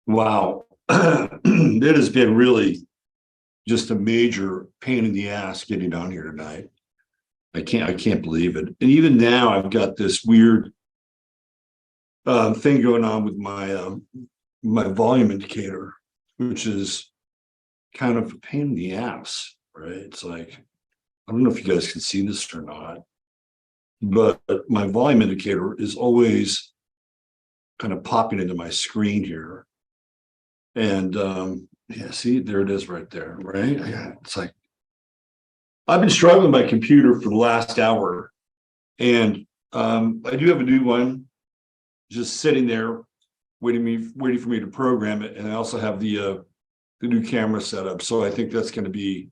Wow. It has been really just a major pain in the ass getting down here tonight. I can't believe it. And even now I've got this weird thing going on with my volume indicator, which is kind of a pain in the ass, right? It's like, I don't know if you guys can see this or not, but my volume indicator is always kind of popping into my screen here. And yeah, see, there it is right there, right? It's like, I've been struggling with my computer for the last hour, and I do have a new one just sitting there waiting for me to program it. And I also have the new camera set up. So I think that's going to be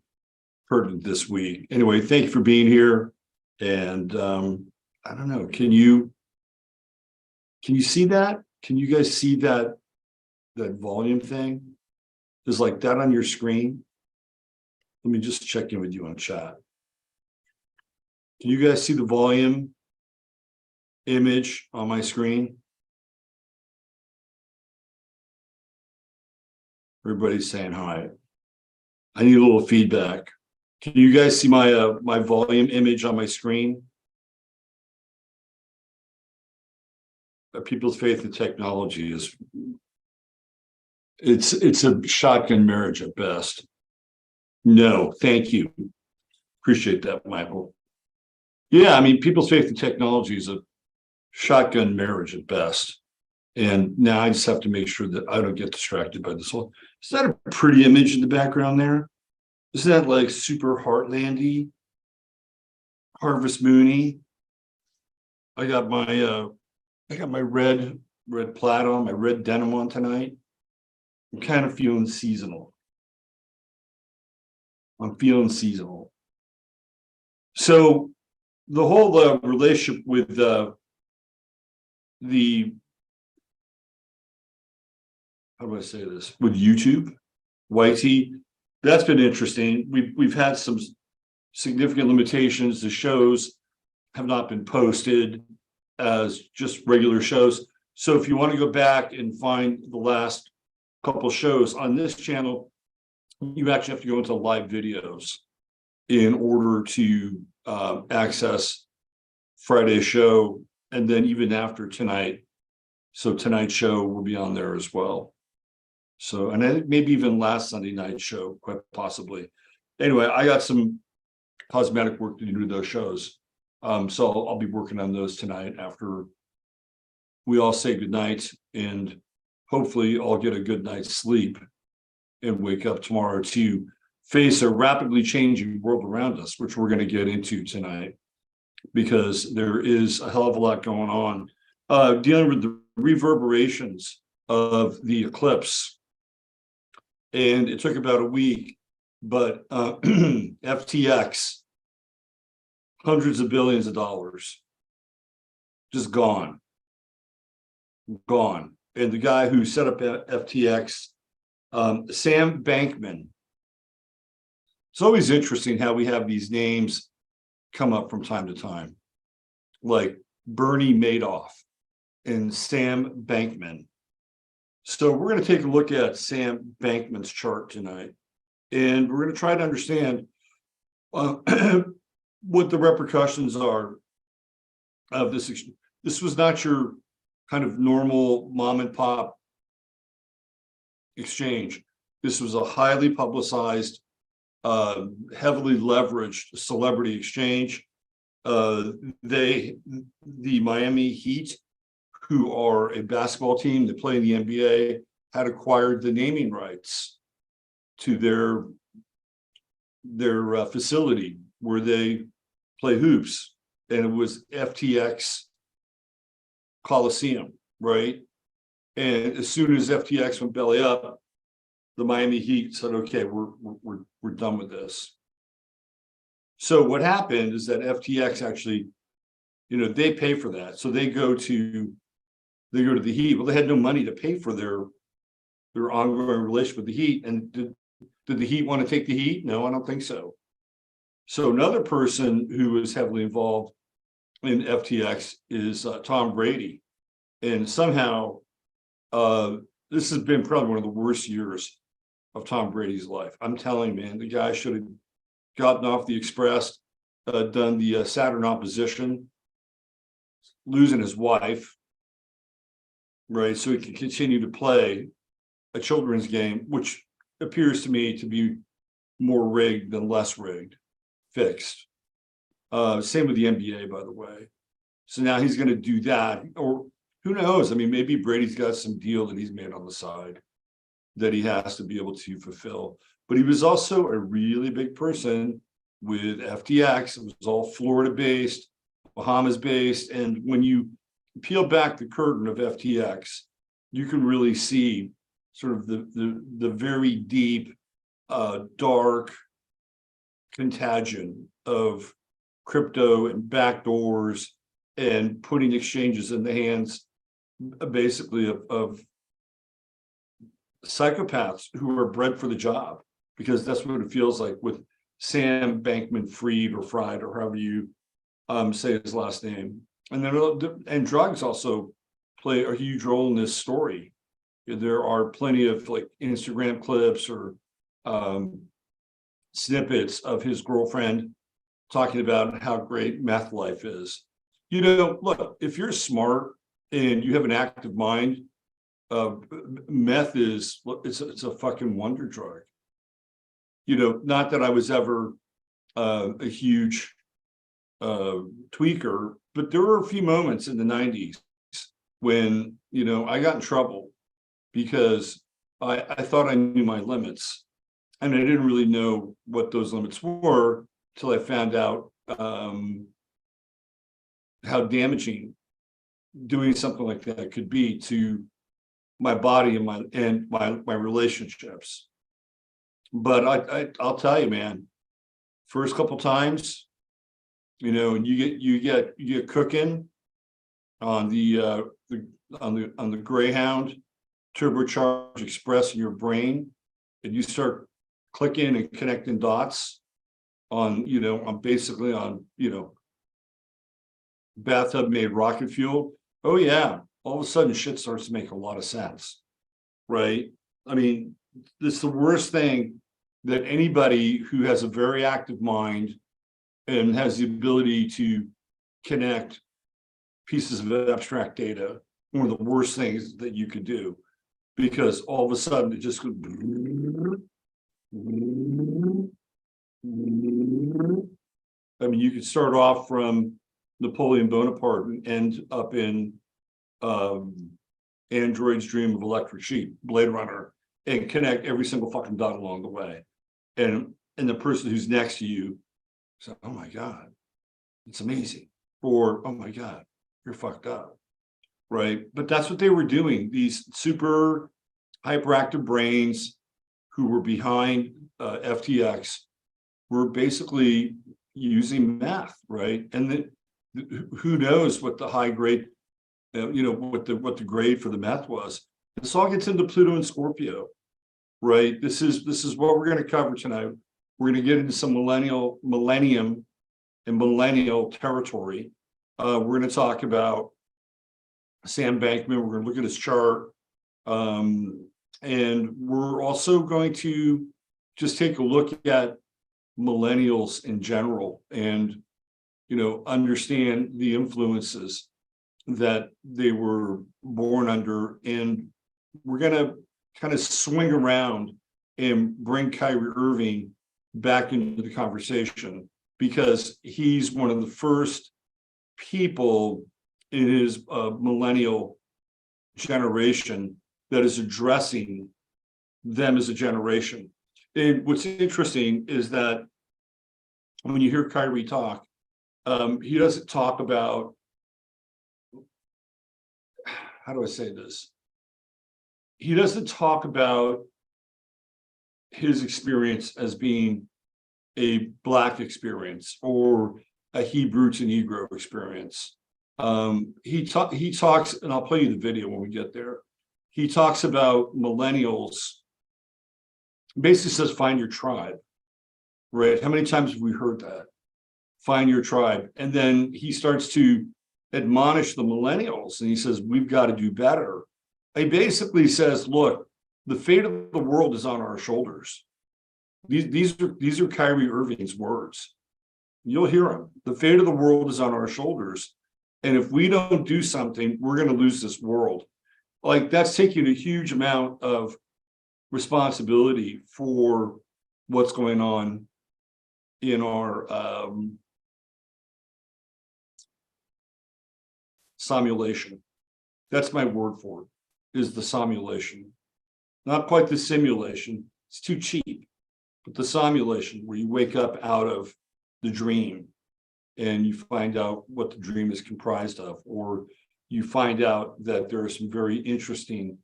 pertinent this week. Anyway, thank you for being here. And I don't know, can you see that? Can you guys see that volume thing? Is like that on your screen? Let me just check in with you on chat. Can you guys see the volume image on my screen? Everybody's saying hi. I need a little feedback. Can you guys see my my volume image on my screen? People's faith in technology is it's a shotgun marriage at best. No, thank you. Appreciate that, Michael. Yeah, I mean, people's faith in technology is a shotgun marriage at best. And now I just have to make sure that I don't get distracted by this whole. Is that a pretty image in the background there? Isn't that like super heartlandy? Harvest Moony. I got my red plaid on, my red denim on tonight. I'm kind of feeling seasonal. I'm feeling seasonal. So the whole relationship with the how do I say this, with YouTube, YT, that's been interesting. We've had some significant limitations. The shows have not been posted as just regular shows. So if you want to go back and find the last couple shows on this channel, you actually have to go into live videos in order to access Friday's show, and then even after tonight. So tonight's show will be on there as well. So, and I think maybe even last Sunday night's show, quite possibly. Anyway, I got some cosmetic work to do to those shows. So I'll be working on those tonight after we all say goodnight, and hopefully I'll get a good night's sleep and wake up tomorrow to face a rapidly changing world around us, which we're going to get into tonight, because there is a hell of a lot going on. Dealing with the reverberations of the eclipse. And it took about a week, but FTX, hundreds of billions of dollars, just gone. And the guy who set up FTX, Sam Bankman. It's always interesting how we have these names come up from time to time, like Bernie Madoff and Sam Bankman. So we're going to take a look at Sam Bankman's chart tonight, and we're going to try to understand what the repercussions are of this. This was not your kind of normal mom and pop exchange. This was a highly publicized, heavily leveraged celebrity exchange. The Miami Heat, who are a basketball team that play in the NBA, had acquired the naming rights to their facility where they play hoops, and it was FTX Coliseum, right? And as soon as FTX went belly up, the Miami Heat said, "Okay, we're done with this." So what happened is that FTX actually, they pay for that, so they go to the Heat. Well, they had no money to pay for their ongoing relationship with the Heat, and did the Heat want to take the Heat? No, I don't think so. So another person who was heavily involved in FTX is Tom Brady, and somehow this has been probably one of the worst years of Tom Brady's life. I'm telling you, man, the guy should have gotten off the Express, done the Saturn opposition, losing his wife, right? So he can continue to play a children's game, which appears to me to be more rigged than less rigged, fixed. Same with the NBA, by the way. So now he's going to do that, or who knows? I mean, maybe Brady's got some deal that he's made on the side that he has to be able to fulfill. But he was also a really big person with FTX. It was all Florida-based, Bahamas-based. And when you peel back the curtain of FTX, you can really see sort of the very deep, dark contagion of crypto and backdoors and putting exchanges in the hands, basically, of psychopaths who are bred for the job, because that's what it feels like with Sam Bankman-Fried, or Fried, or however you say his last name. And then drugs also play a huge role in this story. There are plenty of like Instagram clips or snippets of his girlfriend talking about how great meth life is. Look, if you're smart and you have an active mind, meth it's a fucking wonder drug. Not that I was ever a huge tweaker, but there were a few moments in the 90s when I got in trouble because I thought I knew my limits, and I didn't really know what those limits were till I found out how damaging doing something like that could be to my body and my relationships. But I'll tell you, man, first couple times, and you get cooking on the Greyhound turbocharged express in your brain, and you start clicking and connecting dots on basically on bathtub made rocket fuel. Oh yeah, all of a sudden shit starts to make a lot of sense, right? I mean, it's the worst thing that anybody who has a very active mind and has the ability to connect pieces of abstract data, one of the worst things that you could do, because all of a sudden it just goes. I mean, you could start off from Napoleon Bonaparte and end up in Android's Dream of Electric Sheep, Blade Runner, and connect every single fucking dot along the way. And the person who's next to you says, "Oh my God, it's amazing," or "Oh my God, you're fucked up," right? But that's what they were doing. These super hyperactive brains who were behind FTX were basically using math, right? And who knows what the high grade, what the grade for the meth was. This all gets into Pluto and Scorpio, right? This is what we're going to cover tonight. We're going to get into some millennium and millennial territory. We're going to talk about Sam Bankman. We're going to look at his chart. And we're also going to just take a look at millennials in general and, understand the influences that they were born under. And we're going to kind of swing around and bring Kyrie Irving back into the conversation, because he's one of the first people in his millennial generation that is addressing them as a generation. And what's interesting is that when you hear Kyrie talk, he doesn't talk about, how do I say this? He doesn't talk about his experience as being a Black experience or a Hebrew to Negro experience. He talks, and I'll play you the video when we get there. He talks about millennials, basically says, find your tribe, right? How many times have we heard that? Find your tribe. And then he starts to admonish the millennials, and he says, we've got to do better. He basically says, look, the fate of the world is on our shoulders. These are Kyrie Irving's words. You'll hear him. The fate of the world is on our shoulders. And if we don't do something, we're going to lose this world. Like, that's taking a huge amount of responsibility for what's going on in our simulation. That's my word for it, is the simulation. Not quite the simulation. It's too cheap. But the simulation, where you wake up out of the dream and you find out what the dream is comprised of, or you find out that there are some very interesting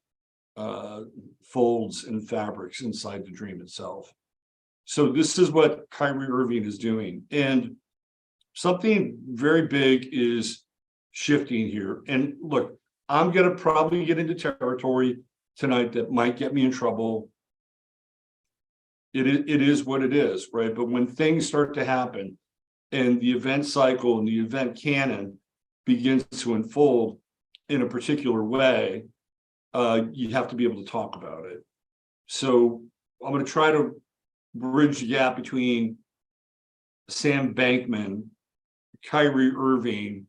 folds and fabrics inside the dream itself. So this is what Kyrie Irving is doing. And something very big is shifting here. And look, I'm going to probably get into territory tonight that might get me in trouble. It is what it is, right? But when things start to happen and the event cycle and the event canon begins to unfold in a particular way, you have to be able to talk about it. So I'm going to try to bridge the gap between Sam Bankman, Kyrie Irving,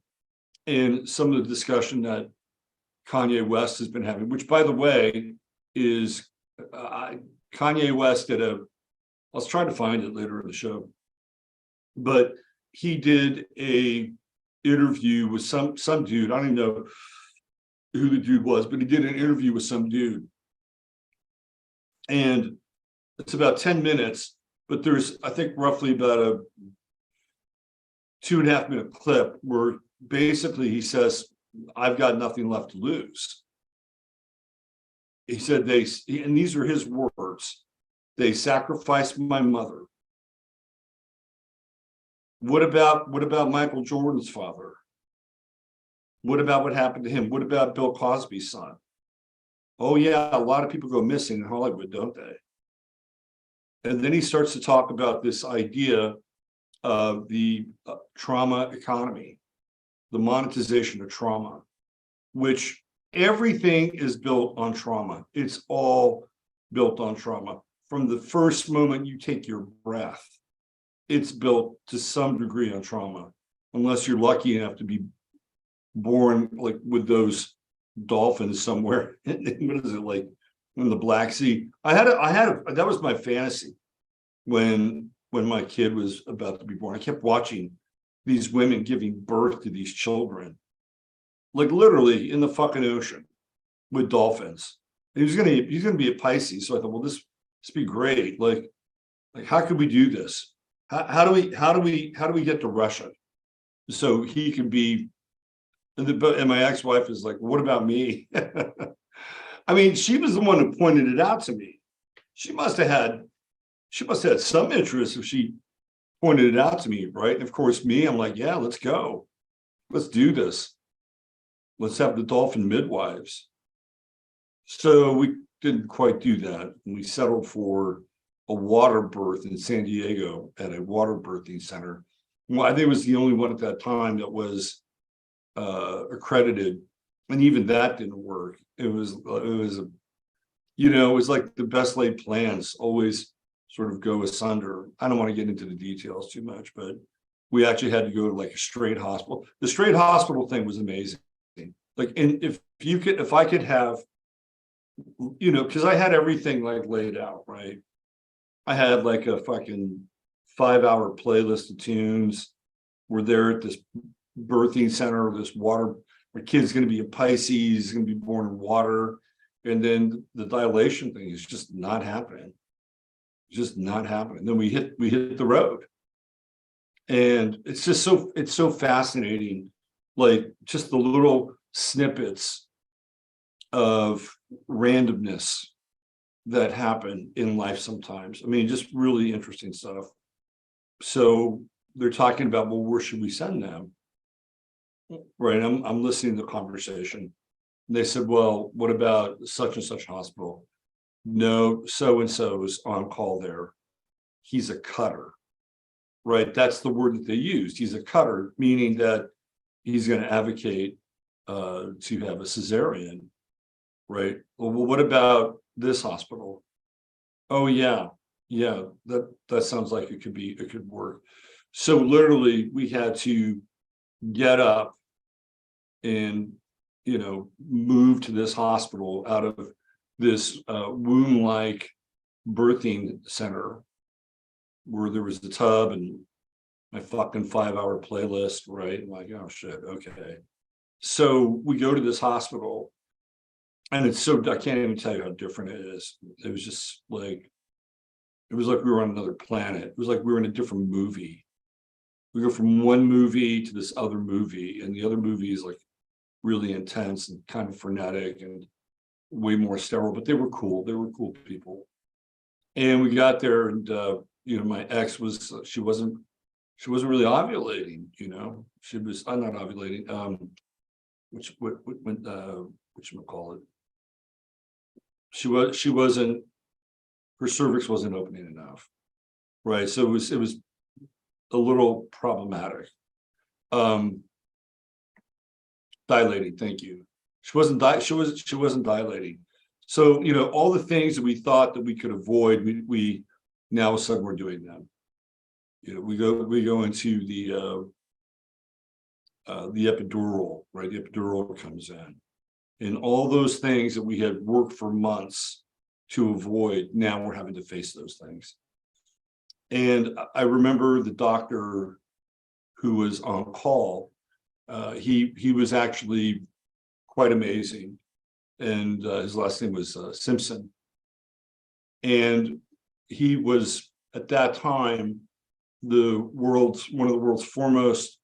and some of the discussion that Kanye West has been having, which, by the way, is Kanye West did I was trying to find it later in the show, but he did a interview with some dude. I don't even know who the dude was, but he did an interview with some dude. And it's about 10 minutes, but there's, I think, roughly about a 2.5 minute clip where basically he says, I've got nothing left to lose. He said and these are his words, they sacrificed my mother. What about Michael Jordan's father? What about what happened to him? What about Bill Cosby's son? Oh yeah, a lot of people go missing in Hollywood, don't they? And then he starts to talk about this idea of the trauma economy, the monetization of trauma, which everything is built on trauma. It's all built on trauma. From the first moment you take your breath, it's built to some degree on trauma, unless you're lucky enough to be born like with those dolphins somewhere. What is it, like in the Black Sea? That was my fantasy when my kid was about to be born. I kept watching these women giving birth to these children, like literally in the fucking ocean with dolphins. And he's gonna be a Pisces. So I thought, well, this be great. Like how could we do this? How do we get to Russia so he can be? And my ex-wife is like, what about me? I mean, she was the one who pointed it out to me. She must have had some interest if she pointed it out to me, right? And of course, me, I'm like, yeah, let's go. Let's do this. Let's have the dolphin midwives. So we didn't quite do that. We settled for a water birth in San Diego at a water birthing center. Well, I think it was the only one at that time that was accredited, and even that didn't work. It was like the best laid plans always sort of go asunder. I don't want to get into the details too much, but we actually had to go to like a straight hospital. The straight hospital thing was amazing. Like, and if I could have, because I had everything like laid out, right? I had like a fucking 5-hour playlist of tunes. We're there at this birthing center, this water. my kid's going to be a Pisces, he's going to be born in water. And then the dilation thing is just not happening. Just not happening. Then we hit the road. And it's so fascinating, like just the little snippets of randomness that happen in life sometimes. I mean, just really interesting stuff. So they're talking about, well, where should we send them? Right. I'm listening to the conversation. And they said, well, what about such and such hospital? No, so and so is on call there. He's a cutter. Right. That's the word that they used. He's a cutter, meaning that he's going to advocate to have a cesarean. Right. Well, what about this hospital? Oh, yeah. Yeah, that sounds like it could work. So literally we had to get up and, move to this hospital out of this womb-like birthing center where there was the tub and my fucking 5-hour playlist, right? I'm like, oh shit, okay. So we go to this hospital and I can't even tell you how different it is. It was just like, it was like we were on another planet. It was like we were in a different movie. We go from one movie to this other movie, and the other movie is like really intense and kind of frenetic and way more sterile, but they were cool. They were cool people. And we got there and, my ex she wasn't really ovulating, she was, I'm not ovulating, whatchamacallit. She wasn't, her cervix wasn't opening enough, right? So it was a little problematic. Dilating, thank you. She wasn't dilating. So all the things that we thought that we could avoid, we now suddenly we're doing them. We go into the epidural, right? The epidural comes in, and all those things that we had worked for months to avoid, now we're having to face those things. And I remember the doctor who was on call, he was actually quite amazing. And his last name was Simpson. And he was, at that time, one of the world's foremost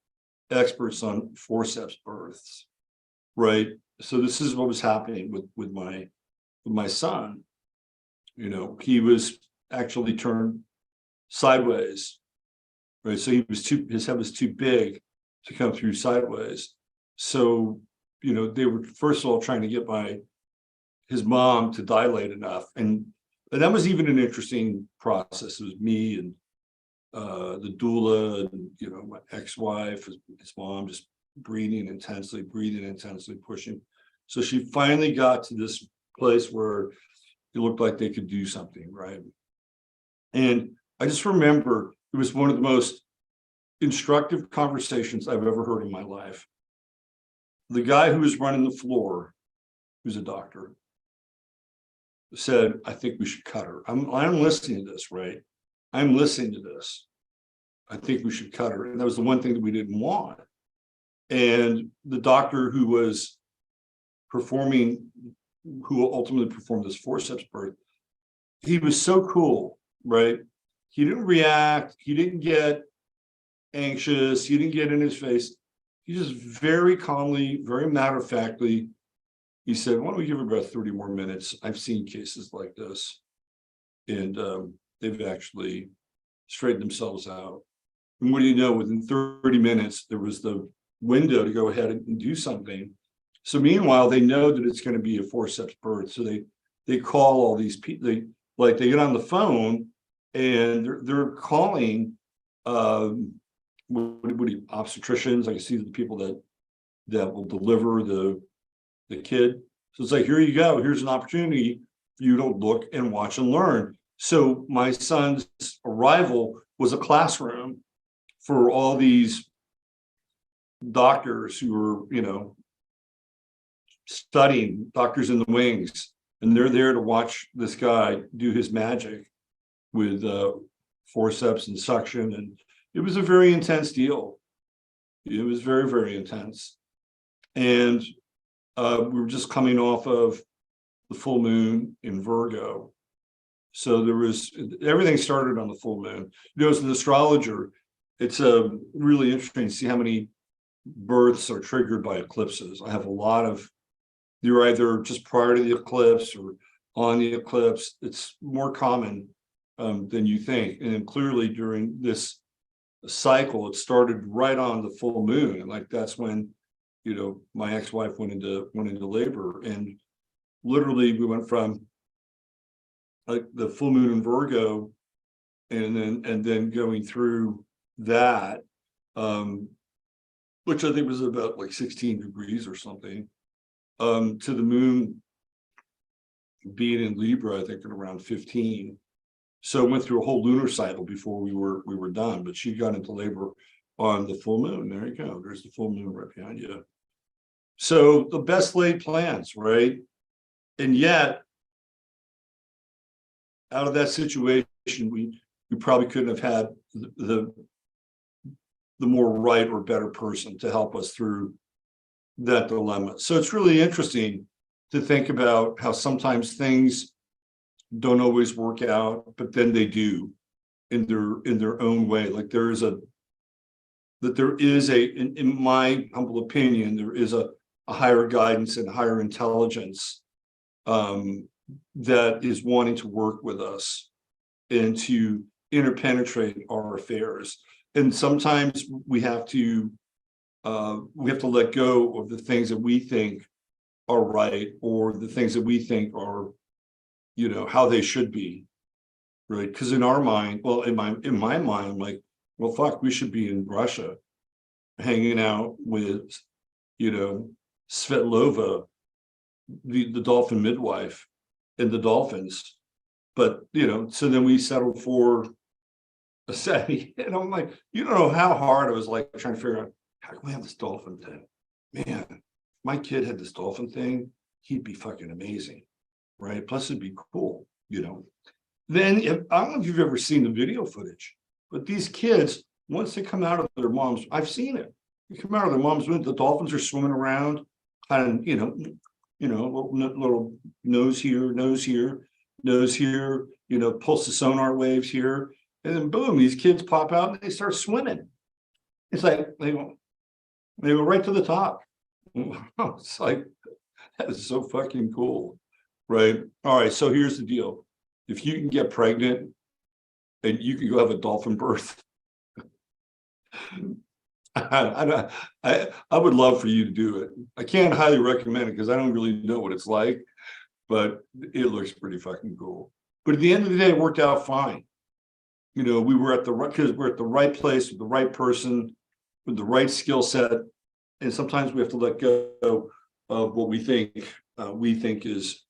experts on forceps births, right? So this is what was happening with my son. He was actually turned sideways, right? So his head was too big to come through sideways. So, they were first of all trying to get his mom to dilate enough. And that was even an interesting process. It was me and the doula and, my ex-wife, his mom, just breathing intensely, pushing. So she finally got to this place where it looked like they could do something, right? And I just remember it was one of the most instructive conversations I've ever heard in my life. The guy who was running the floor, who's a doctor, said, I think we should cut her. I'm listening to this, right? I'm listening to this. I think we should cut her. And that was the one thing that we didn't want. And the doctor who ultimately performed this forceps birth, he was so cool, right? He didn't react. He didn't get anxious. He didn't get in his face. He just very calmly, very matter-of-factly, he said, why don't we give her about 30 more minutes? I've seen cases like this. And they've actually straightened themselves out. And what do you know, within 30 minutes, there was the window to go ahead and do something. So meanwhile, they know that it's going to be a forceps birth. So they call all these people, they get on the phone and they're calling obstetricians. I can see the people that will deliver the kid. So it's like, here you go. Here's an opportunity for you to look and watch and learn. So my son's arrival was a classroom for all these doctors who were, studying, doctors in the wings, and they're there to watch this guy do his magic with forceps and suction. And it was a very intense deal. It was very, very intense. And we were just coming off of the full moon in Virgo. So there was, everything started on the full moon. As an astrologer, it's really interesting to see how many births are triggered by eclipses. I have a lot of, you're either just prior to the eclipse or on the eclipse. It's more common than you think. And clearly during this cycle, it started right on the full moon. And like, that's when, my ex-wife went into labor. And literally we went from like the full moon in Virgo and then going through that, which I think was about like 16 degrees or something, to the moon being in Libra, I think at around 15. So it went through a whole lunar cycle before we were done, but she got into labor on the full moon. There you go. There's the full moon right behind you. So the best laid plans, right? And yet, out of that situation, we probably couldn't have had the more right or better person to help us through that dilemma. So it's really interesting to think about how sometimes things don't always work out, but then they do in their own way. Like there is in my humble opinion, there is a higher guidance and higher intelligence that is wanting to work with us and to interpenetrate our affairs. And sometimes we have to let go of the things that we think are right, or the things that we think are, how they should be, right? Because in our mind, well, in my mind, like, well, fuck, we should be in Russia, hanging out with, Svetlova, the dolphin midwife, and the dolphins. But so then we settled for a SETI, and I'm like, you don't know how hard I was like trying to figure out how can we have this dolphin thing. Man, if my kid had this dolphin thing, he'd be fucking amazing, right? Plus it'd be cool, Then I don't know if you've ever seen the video footage, but these kids, once they come out of their moms, I've seen it. They come out of their moms, the dolphins are swimming around, kind of, little nose here, pulse the sonar waves here. And then boom, these kids pop out and they start swimming. It's like they go right to the top. It's like, that is so fucking cool, right? All right, so here's the deal. If you can get pregnant and you can go have a dolphin birth, I would love for you to do it. I can't highly recommend it because I don't really know what it's like, but it looks pretty fucking cool. But at the end of the day, it worked out fine. We were at the right place with the right person with the right skill set, and sometimes we have to let go of what we think is,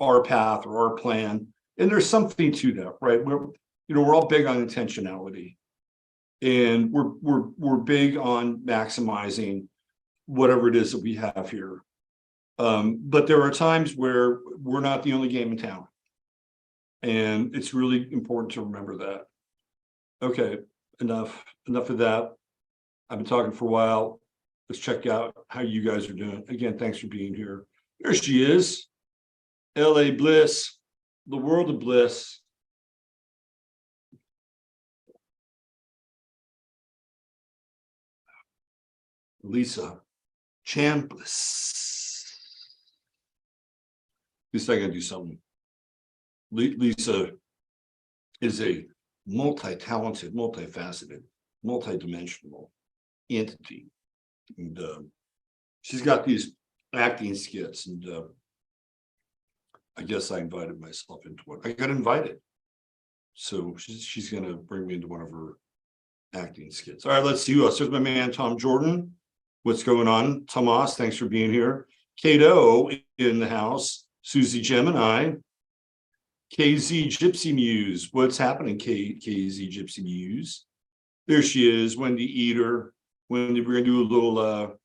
our path or our plan. And there's something to that, right? We're all big on intentionality, and we're big on maximizing whatever it is that we have here. But there are times where we're not the only game in town. And it's really important to remember that. Okay, enough of that. I've been talking for a while. Let's check out how you guys are doing. Again, thanks for being here. There she is. LA Bliss, the world of bliss. Lisa Chambliss. At least I gotta do something. Lisa is a multi-talented, multifaceted, multi-dimensional entity. And she's got these acting skits, and I guess I invited myself into one. I got invited. So she's going to bring me into one of her acting skits. All right, let's see who else. There's my man, Tom Jordan. What's going on? Tomas, thanks for being here. Kato in the house. Susie Gemini. KZ Gypsy Muse. What's happening, KZ Gypsy Muse? There she is, Wendy Eater. Wendy, we're gonna do a little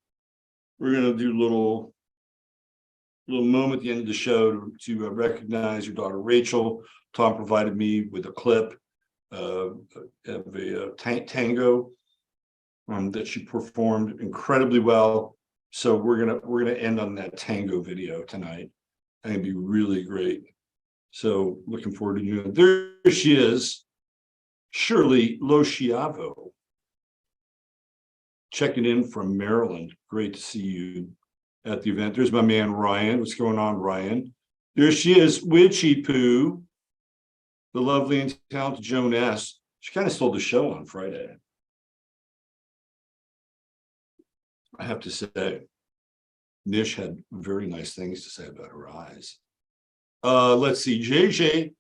moment at the end of the show to recognize your daughter Rachel. Tom provided me with a clip of a tango that she performed incredibly well. So we're gonna end on that tango video tonight. And it'd be really great. So looking forward to you. There she is, Shirley Losciavo, checking in from Maryland. Great to see you at the event. There's my man Ryan. What's going on, Ryan? There she is, Witchy Poo, the lovely and talented Joan S. She kind of stole the show on Friday, I have to say. Nish had very nice things to say about her eyes. Let's see, JJ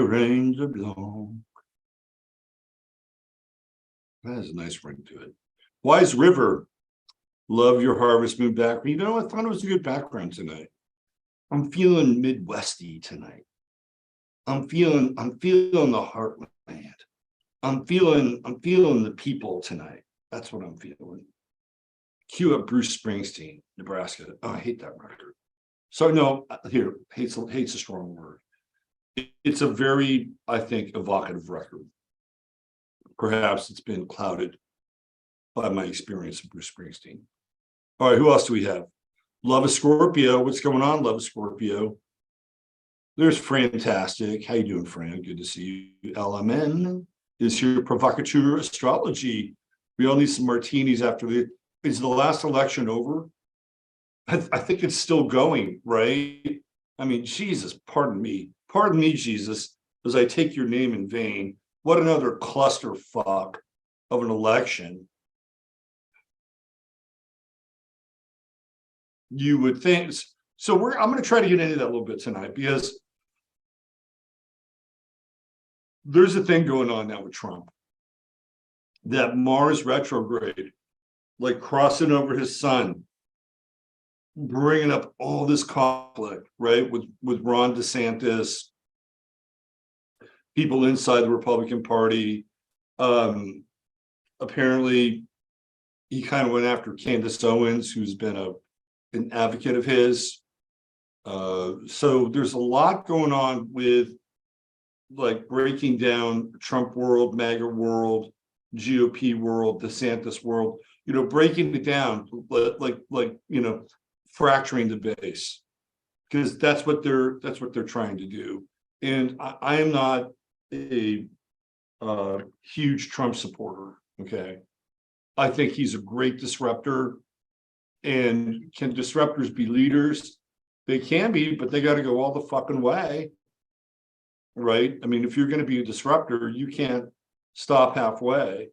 Rain de Blanc. That has a nice ring to it. Wise River, love your Harvest Moon background. You know, I thought it was a good background tonight. I'm feeling Midwesty tonight. I'm feeling the heartland. I'm feeling the people tonight. That's what I'm feeling. Cue up Bruce Springsteen, Nebraska. Oh, I hate that record. So no, here, hate's a strong word. It's a very, I think, evocative record. Perhaps it's been clouded by my experience of Bruce Springsteen. All right, who else do we have? Love of Scorpio. What's going on, Love of Scorpio? There's Fantastic. How you doing, Fran? Good to see you. LMN is here. Provocateur Astrology. We all need some martinis after the. Is the last election over? I think it's still going, right? I mean, Jesus, pardon me, Jesus, as I take your name in vain. What another clusterfuck of an election. You would think. So I'm going to try to get into that a little bit tonight, because there's a thing going on now with Trump. That Mars retrograde, like crossing over his sun, bringing up all this conflict, right? With Ron DeSantis, people inside the Republican Party. Apparently, he kind of went after Candace Owens, who's been an advocate of his. So there's a lot going on with, like, breaking down Trump world, MAGA world, GOP world, DeSantis world. You know, breaking it down, like you know, fracturing the base, because that's what they're trying to do. And I am not a huge Trump supporter. Okay, I think he's a great disruptor. And can disruptors be leaders? They can be, but they got to go all the fucking way, right? I mean, if you're going to be a disruptor, you can't stop halfway.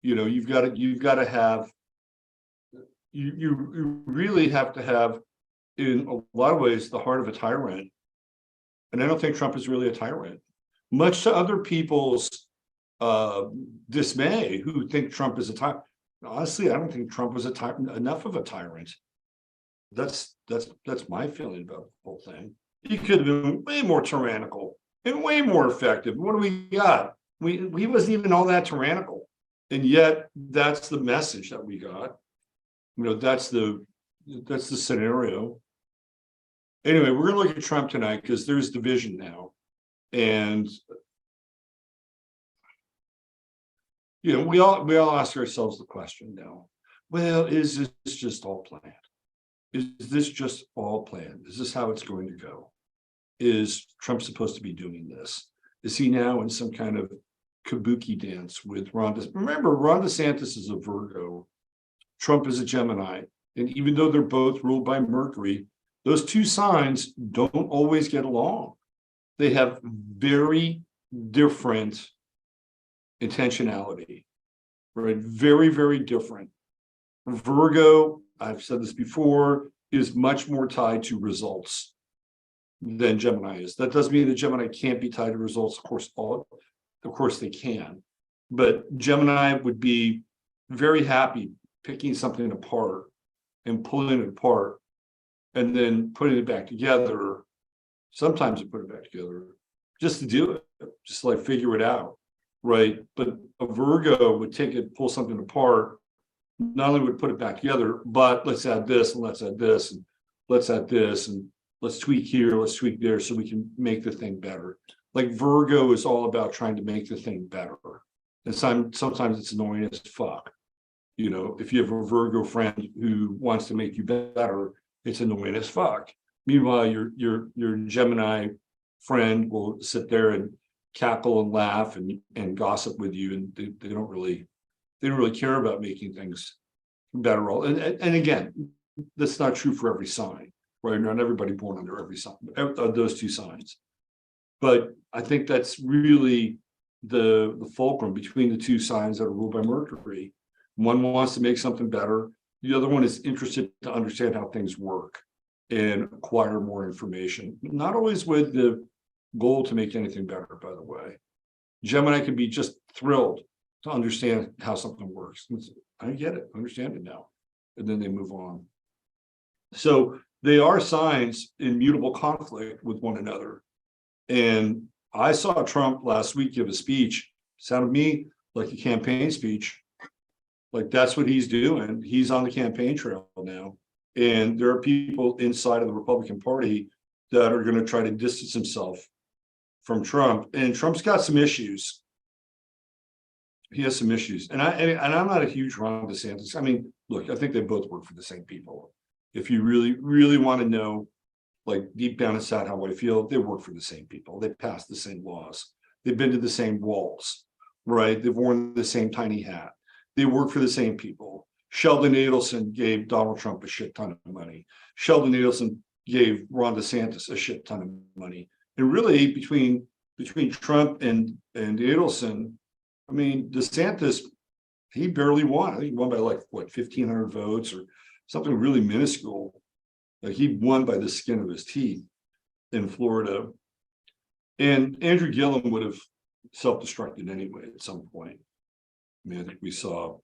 You know, you've got to have. You really have to have, in a lot of ways, the heart of a tyrant. And I don't think Trump is really a tyrant, much to other people's dismay, who think Trump is a tyrant. Honestly, I don't think Trump was enough of a tyrant. That's my feeling about the whole thing. He could have been way more tyrannical and way more effective. What do we got? He wasn't even all that tyrannical, and yet that's the message that we got. You know, that's the scenario. Anyway, we're going to look at Trump tonight because there's division now, and you know, we all ask ourselves the question now. Well, is this just all planned? Is this just all planned? Is this how it's going to go? Is Trump supposed to be doing this? Is he now in some kind of kabuki dance with Ron DeSantis? Remember, Ron DeSantis is a Virgo. Trump is a Gemini. And even though they're both ruled by Mercury, those two signs don't always get along. They have very different intentionality, right? Very, very different. Virgo, I've said this before, is much more tied to results than Gemini is. That doesn't mean that Gemini can't be tied to results. Of course they can. But Gemini would be very happy picking something apart and pulling it apart and then putting it back together. Sometimes you put it back together just to do it, just like figure it out, right? But a Virgo would take it, pull something apart, not only would put it back together, but let's add this and let's add this and let's add this and let's tweak here, let's tweak there so we can make the thing better. Like Virgo is all about trying to make the thing better. And sometimes it's annoying as fuck. You know, if you have a Virgo friend who wants to make you better, it's annoying as fuck. Meanwhile, your Gemini friend will sit there and cackle and laugh and gossip with you, and they don't really care about making things better. And again, that's not true for every sign, right? Not everybody born under every sign, those two signs. But I think that's really the fulcrum between the two signs that are ruled by Mercury. One wants to make something better. The other one is interested to understand how things work and acquire more information. Not always with the goal to make anything better, by the way. Gemini can be just thrilled to understand how something works. I get it, understand it now. And then they move on. So they are signs in mutable conflict with one another. And I saw Trump last week give a speech. Sounded to me like a campaign speech. Like that's what he's doing. He's on the campaign trail now. And there are people inside of the Republican Party that are going to try to distance himself from Trump. And Trump's got some issues. He has some issues. And I'm not a huge Ron DeSantis. I mean, look, I think they both work for the same people. If you really, really want to know, like deep down inside how I feel, they work for the same people. They pass the same laws. They've been to the same walls, right? They've worn the same tiny hat. They work for the same people. Sheldon Adelson gave Donald Trump a shit ton of money. Sheldon Adelson gave Ron DeSantis a shit ton of money. And really, between Trump and Adelson, I mean, DeSantis, he barely won. I think he won by like, what, 1,500 votes or something really minuscule. Like he won by the skin of his teeth in Florida. And Andrew Gillum would have self-destructed anyway at some point. I mean, I think we saw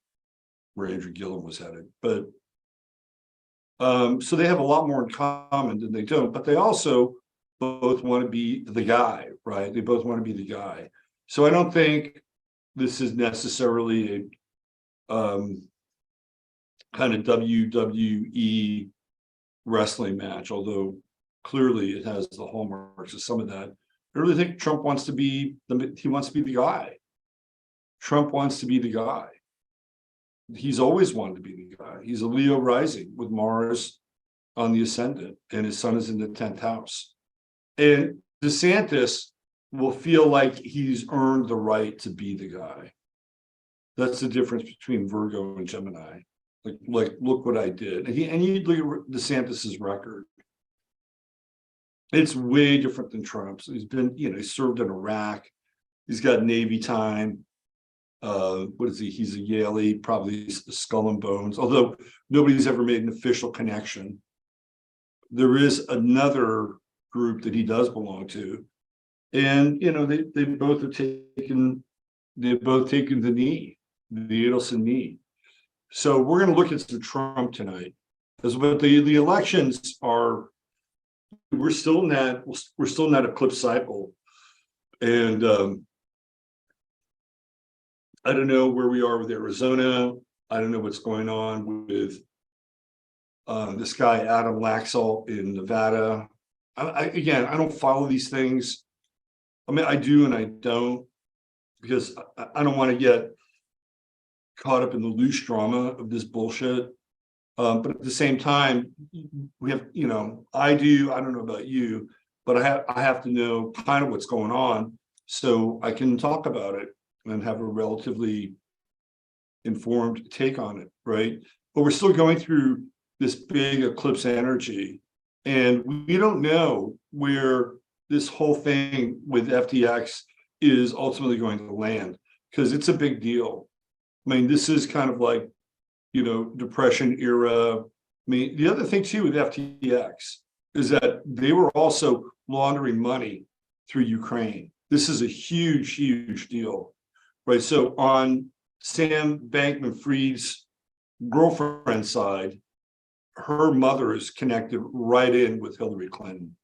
where Andrew Gillum was headed. But so they have a lot more in common than they don't, but they also both want to be the guy, right? They both want to be the guy. So I don't think this is necessarily a kind of WWE wrestling match, although clearly it has the hallmarks of some of that. I really think Trump wants to be the guy. Trump wants to be the guy. He's always wanted to be the guy. He's a Leo rising with Mars on the ascendant, and his sun is in the 10th house. And DeSantis will feel like he's earned the right to be the guy. That's the difference between Virgo and Gemini. Like look what I did. And you look at DeSantis's record. It's way different than Trump's. He's been, he served in Iraq. He's got Navy time. What is he? He's a Yaley, probably Skull and Bones, although nobody's ever made an official connection. There is another group that he does belong to. And they both have taken the knee, the Adelson knee. So we're going to look at some Trump tonight, but the elections are. We're still in that eclipse cycle, and I don't know where we are with Arizona. I don't know what's going on with this guy Adam Laxalt in Nevada. I don't follow these things. I mean, I do and I don't, because I don't want to get caught up in the loose drama of this bullshit. But at the same time, we have, I don't know about you, but I have to know kind of what's going on so I can talk about it and have a relatively informed take on it, right? But we're still going through this big eclipse energy, and we don't know where this whole thing with FTX is ultimately going to land, because it's a big deal. I mean, this is kind of like, Depression era. I mean, the other thing too with FTX is that they were also laundering money through Ukraine. This is a huge, huge deal, right? So on Sam Bankman-Fried's girlfriend side, her mother is connected right in with Hillary Clinton,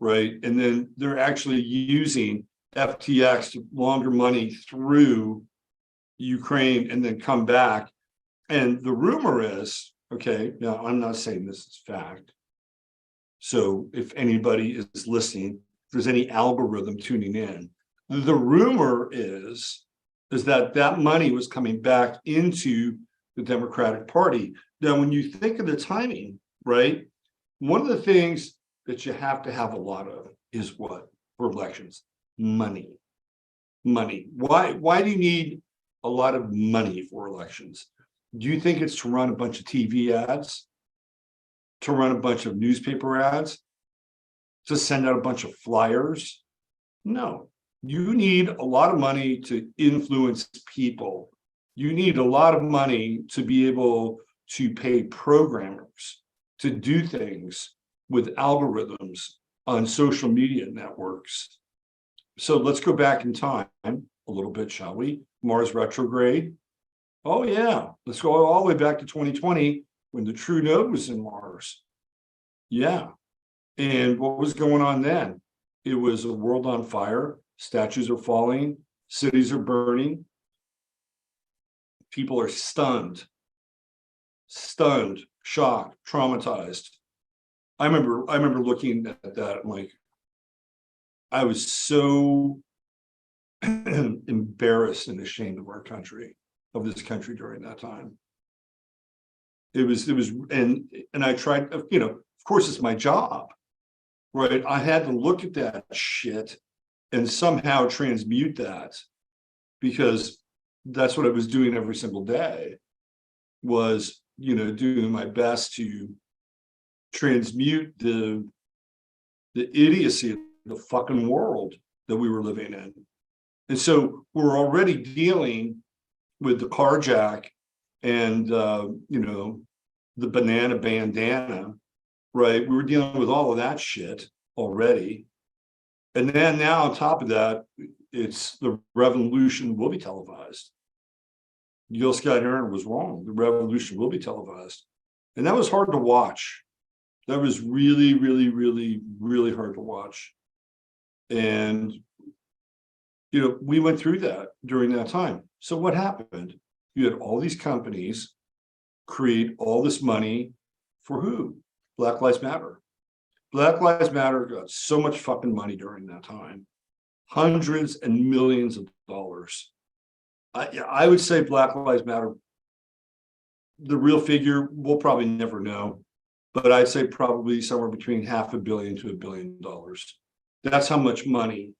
right? And then they're actually using FTX to launder money through Ukraine and then come back. And the rumor is, okay, now I'm not saying this is fact. So if anybody is listening, if there's any algorithm tuning in, the rumor is that money was coming back into the Democratic Party. Now, when you think of the timing, right, one of the things that you have to have a lot of is what for elections? Money. Money. Why do you need a lot of money for elections? Do you think it's to run a bunch of TV ads, to run a bunch of newspaper ads, to send out a bunch of flyers? No. You need a lot of money to influence people. You need a lot of money to be able to pay programmers to do things with algorithms on social media networks. So let's go back in time a little bit, shall we? Mars retrograde. Oh yeah, let's go all the way back to 2020 when the true node was in Mars. Yeah. And what was going on then? It was a world on fire. Statues are falling. Cities are burning. People are stunned, shocked, traumatized. I remember looking at that. I'm like, I was so embarrassed and ashamed of our country, of this country during that time. It was, and I tried, of course it's my job, right? I had to look at that shit and somehow transmute that, because that's what I was doing every single day, was, doing my best to transmute the idiocy of the fucking world that we were living in. And so we're already dealing with the carjack and, the banana bandana, right? We were dealing with all of that shit already. And then now on top of that, it's the revolution will be televised. Gil Scott-Heron was wrong. The revolution will be televised. And that was hard to watch. That was really, really, really, really hard to watch. And, we went through that during that time. So what happened? You had all these companies create all this money for who? Black Lives Matter. Black Lives Matter got so much fucking money during that time. Hundreds and millions of dollars. I would say Black Lives Matter, the real figure, we'll probably never know, but I'd say probably somewhere between $500 million to $1 billion. That's how much money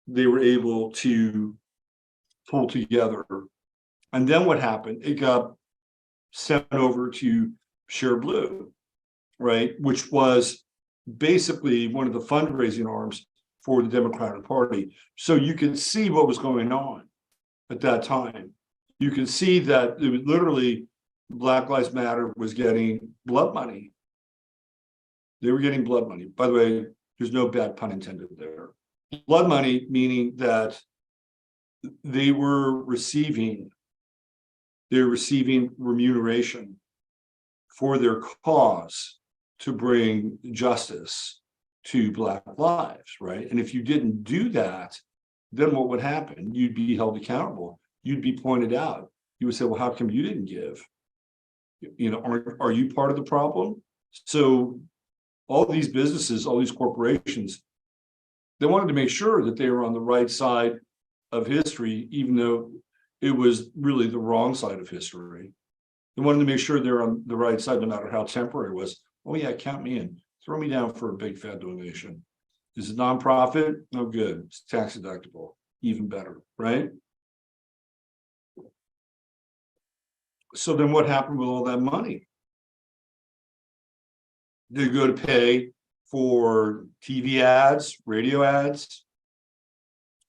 they were able to pull together. And then what happened? It got sent over to Share Blue, right? Which was basically one of the fundraising arms for the Democratic Party. So you could see what was going on at that time. You can see that it was literally Black Lives Matter was getting blood money. They were getting blood money. By the way, there's no bad pun intended there. Blood money, meaning that they were receiving remuneration for their cause to bring justice to Black lives, right? And if you didn't do that, then what would happen? You'd be held accountable. You'd be pointed out. You would say, well, how come you didn't give? Are you part of the problem? So all these businesses, all these corporations, they wanted to make sure that they were on the right side of history, even though it was really the wrong side of history. They wanted to make sure they're on the right side, no matter how temporary it was. Oh yeah, count me in. Throw me down for a big fat donation. Is it nonprofit? No good. It's tax deductible. Even better, right? So then what happened with all that money? They go to pay for TV ads, radio ads,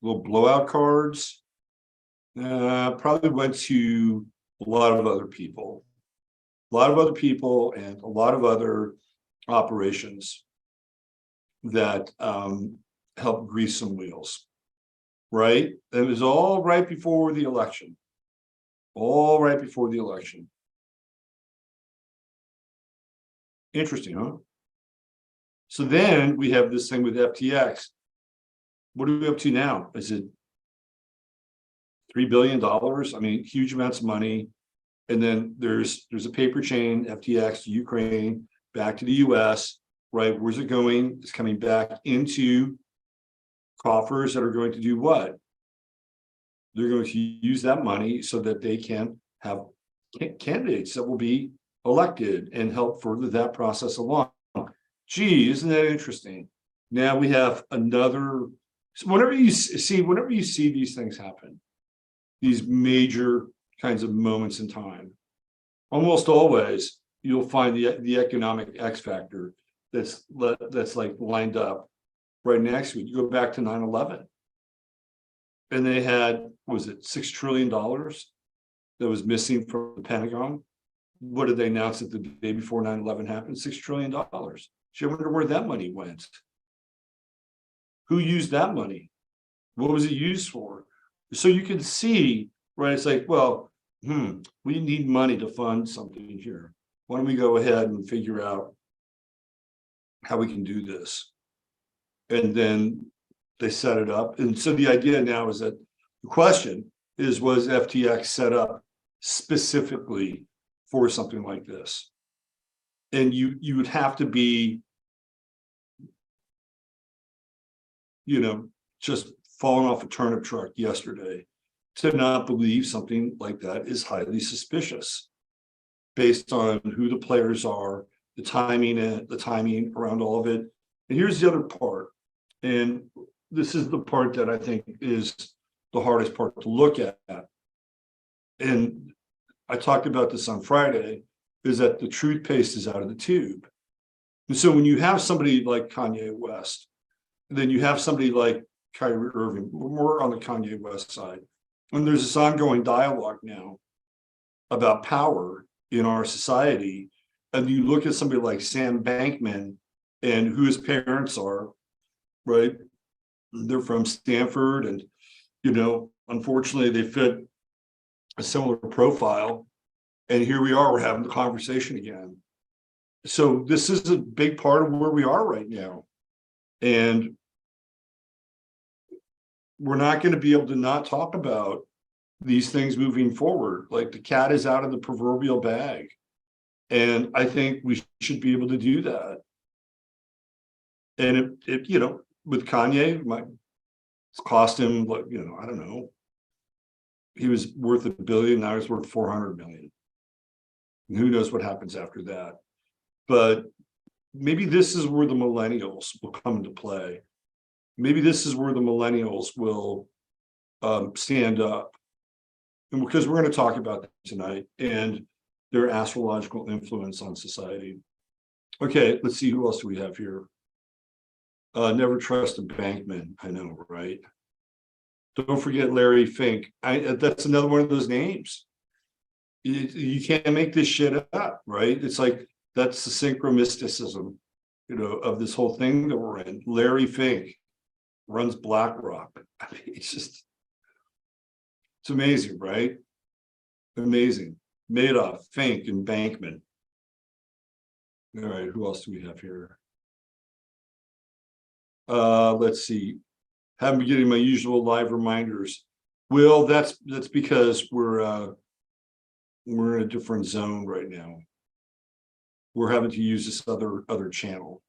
little blowout cards. Probably went to a lot of other people. A lot of other people and a lot of other operations that helped grease some wheels, right? It was all right before the election. All right before the election. Interesting, huh? So then we have this thing with FTX. What are we up to now? Is it $3 billion? I mean, huge amounts of money. And then there's a paper chain, FTX to Ukraine, back to the US, right? Where's it going? It's coming back into coffers that are going to do what? They're going to use that money so that they can have candidates that will be elected and help further that process along. Gee, isn't that interesting? Now we have another. So whenever you see these things happen, these major kinds of moments in time, almost always you'll find the economic X factor that's like lined up right next to it. You go back to 9/11, and they had, was it $6 trillion that was missing from the Pentagon? What did they announce that the day before 9/11 happened? $6 trillion. So I wonder where that money went. Who used that money? What was it used for? So you can see, right? It's like, well, we need money to fund something here. Why don't we go ahead and figure out how we can do this? And then they set it up. And so the idea now is that the question is, was FTX set up specifically for something like this? And you would have to be, just falling off a turnip truck yesterday to not believe something like that is highly suspicious based on who the players are, the timing around all of it. And here's the other part. And this is the part that I think is the hardest part to look at. And I talked about this on Friday, is that the truth paste is out of the tube. And so when you have somebody like Kanye West, then you have somebody like Kyrie Irving, more on the Kanye West side. And there's this ongoing dialogue now about power in our society. And you look at somebody like Sam Bankman and who his parents are, right? They're from Stanford, and, unfortunately they fit a similar profile. And here we are, we're having the conversation again. So this is a big part of where we are right now. And we're not going to be able to not talk about these things moving forward. Like, the cat is out of the proverbial bag. And I think we should be able to do that. And it with Kanye, it's cost him, I don't know. He was worth $1 billion, now he's worth 400 million. And who knows what happens after that. But maybe this is where the millennials will come into play. Maybe this is where the millennials will stand up. And because we're going to talk about that tonight and their astrological influence on society. Okay, let's see, who else do we have here? Never trust a bankman. I know, right? Don't forget Larry Fink. That's another one of those names. You can't make this shit up, right? It's like, that's the synchromysticism, of this whole thing that we're in. Larry Fink runs BlackRock. I mean, it's amazing, right? Amazing. Madoff, Fink, and Bankman. All right, who else do we have here? Let's see. Haven't been getting my usual live reminders. Will, that's because we're in a different zone right now. We're having to use this other channel.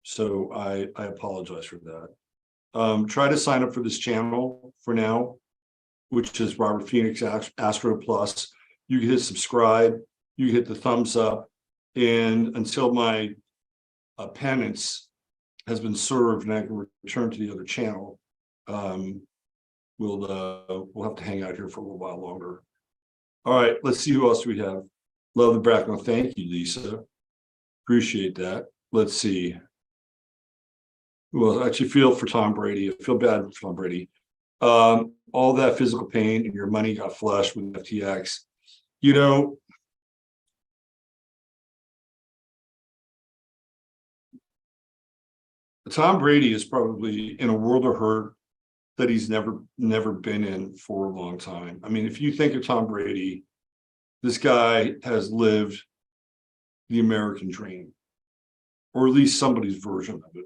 So I apologize for that. Try to sign up for this channel for now, which is Robert Phoenix Astro Plus. You can hit subscribe, you can hit the thumbs up, and until my penance has been served and I can return to the other channel, we'll have to hang out here for a little while longer. All right, let's see who else we have. Love the background. Thank you, Lisa. Appreciate that. Let's see. Well, I actually feel for Tom Brady. I feel bad for Tom Brady. All that physical pain and your money got flushed with FTX. Tom Brady is probably in a world of hurt that he's never been in for a long time. I mean, if you think of Tom Brady, this guy has lived the American dream, or at least somebody's version of it.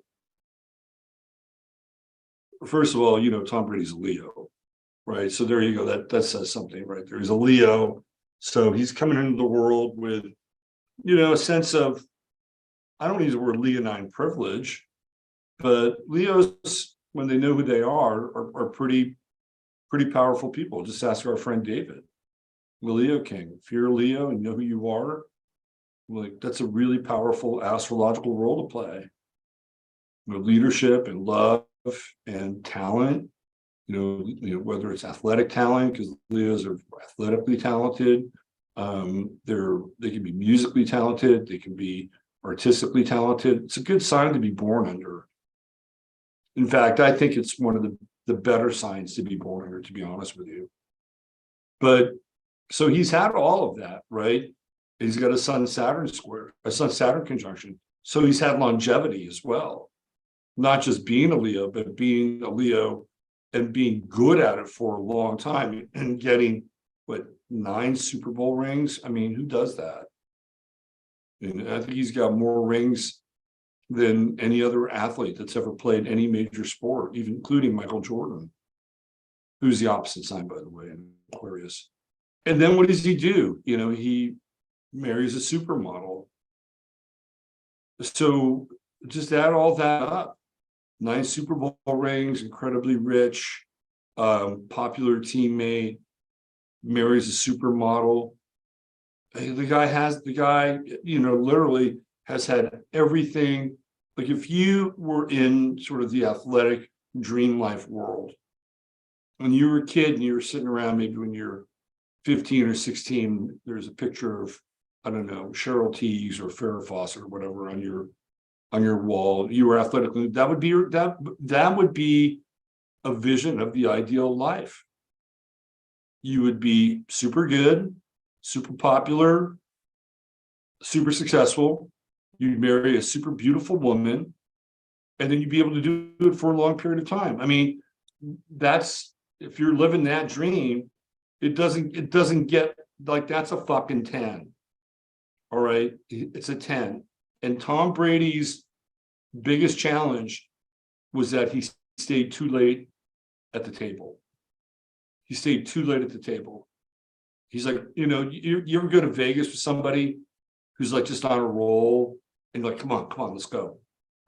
First of all, Tom Brady's a Leo, right? So there you go. That says something right there. He's a Leo. So he's coming into the world with, a sense of, I don't use the word leonine privilege, but Leos, when they know who they are pretty powerful people. Just ask our friend David. the Leo king. If you're a Leo and you know who you are, like that's a really powerful astrological role to play. Leadership and love and talent. Whether it's athletic talent, because Leos are athletically talented. They can be musically talented. They can be artistically talented. It's a good sign to be born under. In fact, I think it's one of the better signs to be born under, to be honest with you. But so he's had all of that, right? He's got a Sun-Saturn square, a Sun-Saturn conjunction. So he's had longevity as well. Not just being a Leo, but being a Leo and being good at it for a long time and getting, 9 Super Bowl rings? I mean, who does that? And I think he's got more rings than any other athlete that's ever played any major sport, even including Michael Jordan, who's the opposite sign, by the way, in Aquarius. And then what does he do? He marries a supermodel. So just add all that up. 9 Super Bowl rings, incredibly rich, popular teammate, marries a supermodel. The guy, literally has had everything. Like if you were in sort of the athletic dream life world, when you were a kid and you were sitting around, maybe when you're 15 or 16, there's a picture of, I don't know, Cheryl Teagues or Farrah Fawcett or whatever on your wall. You were athletically, that would be a vision of the ideal life. You would be super good, super popular, super successful. You'd marry a super beautiful woman, and then you'd be able to do it for a long period of time. I mean, if you're living that dream, it doesn't get like, that's a fucking 10. All right. It's a 10. And Tom Brady's biggest challenge was that he stayed too late at the table. He stayed too late at the table. He's like, you ever go to Vegas with somebody who's like just on a roll and you're like, come on, let's go.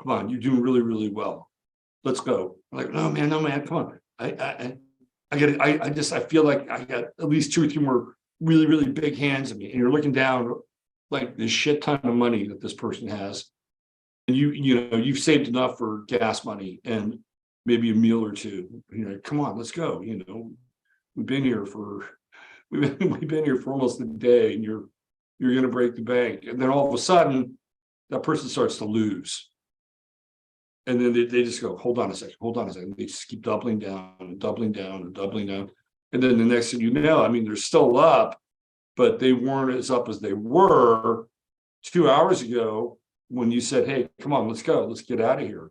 Come on, you're doing really, really well. Let's go. I'm like, no, man, come on. I feel like I got at least 2 or 3 more really, really big hands of me. And you're looking down like this shit ton of money that this person has. And you've saved enough for gas money and maybe a meal or two. And you're like, come on, let's go. We've been here for almost a day, and you're going to break the bank. And then all of a sudden, that person starts to lose. And then they just go, hold on a second. They just keep doubling down and doubling down and doubling down. And then the next thing you know, I mean, they're still up, but they weren't as up as they were 2 hours ago when you said, hey, come on, let's go. Let's get out of here.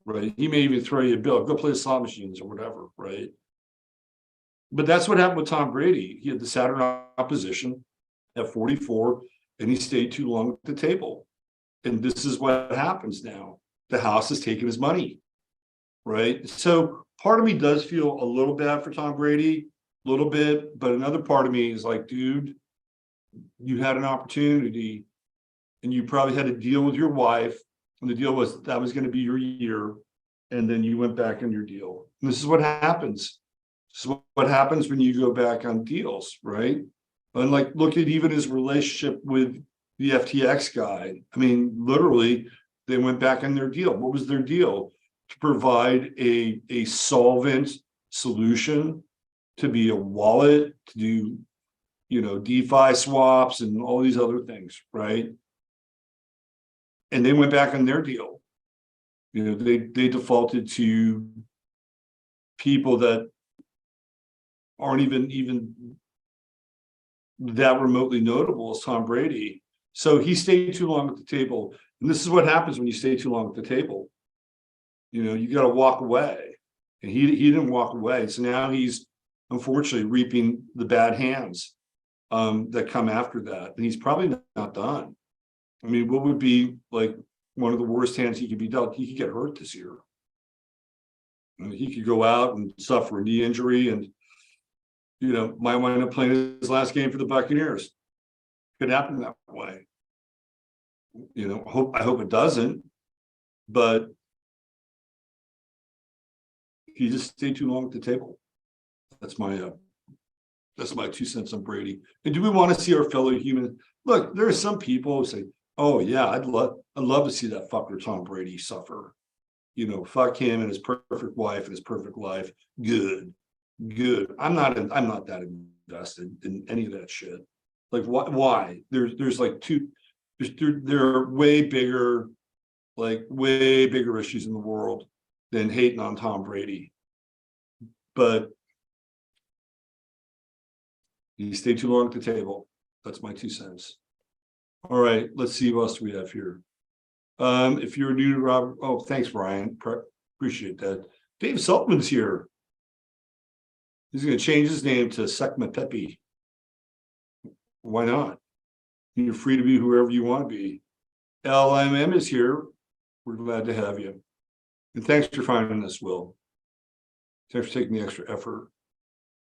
Right? He may even throw you a bill. Go play slot machines or whatever. Right? But that's what happened with Tom Brady. He had the Saturn opposition at 44, and he stayed too long at the table. And this is what happens now. The house has taken his money, right? So part of me does feel a little bad for Tom Brady, a little bit, but another part of me is like, dude, you had an opportunity and you probably had a deal with your wife, and the deal was that was going to be your year, and then you went back on your deal. And this is what happens. This is what happens when you go back on deals, right? And like, look at even his relationship with the FTX guy. I mean, literally, they went back on their deal. What was their deal? To provide a solvent solution, to be a wallet, to do, DeFi swaps and all these other things, right? And they went back on their deal. They defaulted to people that aren't even that remotely notable as Tom Brady. So he stayed too long at the table. And this is what happens when you stay too long at the table. You got to walk away. And he didn't walk away. So now he's unfortunately reaping the bad hands that come after that. And he's probably not done. I mean, what would be like one of the worst hands he could be dealt? He could get hurt this year. I mean, he could go out and suffer a knee injury and, might wind up playing his last game for the Buccaneers. Could happen that way. I hope it doesn't, but he just stayed too long at the table. That's my That's my 2 cents on Brady. And do we want to see our fellow human? Look, there are some people who say, "Oh yeah, I'd love to see that fucker Tom Brady suffer. You know, fuck him and his perfect wife and his perfect life. Good, good. I'm not that invested in any of that shit. Like, why? There's like there are way bigger issues in the world than hating on Tom Brady. But you stay too long at the table. That's my 2 cents. All right, let's see what else we have here. If you're new to Robert, oh, thanks, Brian. Appreciate that. Dave Saltman's here. He's going to change his name to Sekma Pepe. Why not? You're free to be whoever you want to be. LMM is here. We're glad to have you. And thanks for finding us, Will. Thanks for taking the extra effort.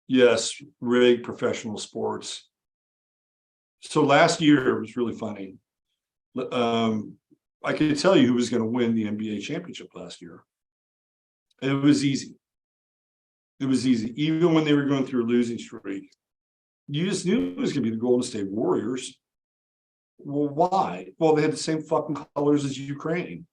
Yes, rigged professional sports. So last year it was really funny. I could tell you who was going to win the NBA championship last year. It was easy. It was easy. Even when they were going through a losing streak, you just knew it was going to be the Golden State Warriors. Well, why? Well, they had the same fucking colors as Ukraine.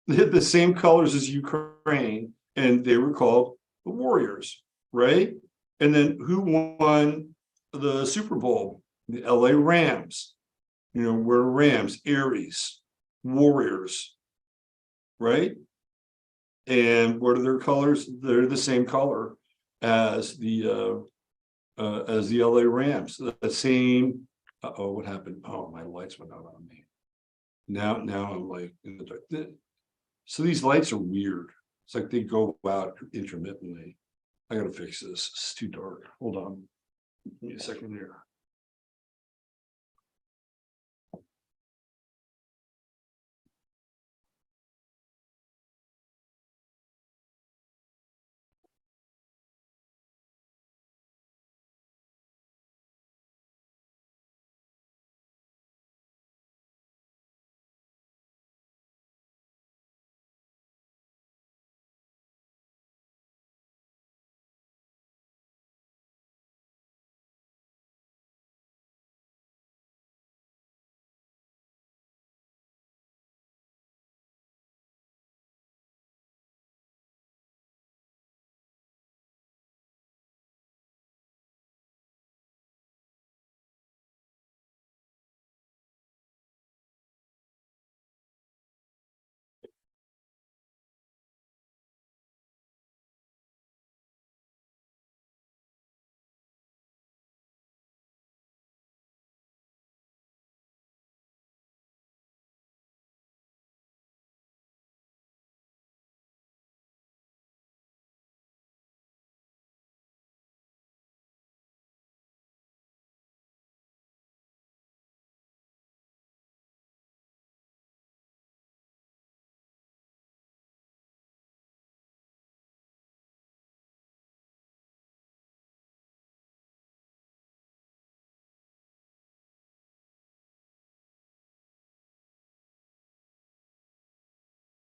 They had the same colors as Ukraine, and they were called the Warriors, right? And then who won the Super Bowl? The LA Rams. You know, we're Rams, Aries, Warriors, right? And what are their colors? They're the same color as the LA Rams. The same. Oh, what happened? Oh, my lights went out on me. Now I'm like in the dark. So these lights are weird. It's like they go out intermittently. I gotta fix this. It's too dark. Hold on. Give me a second here.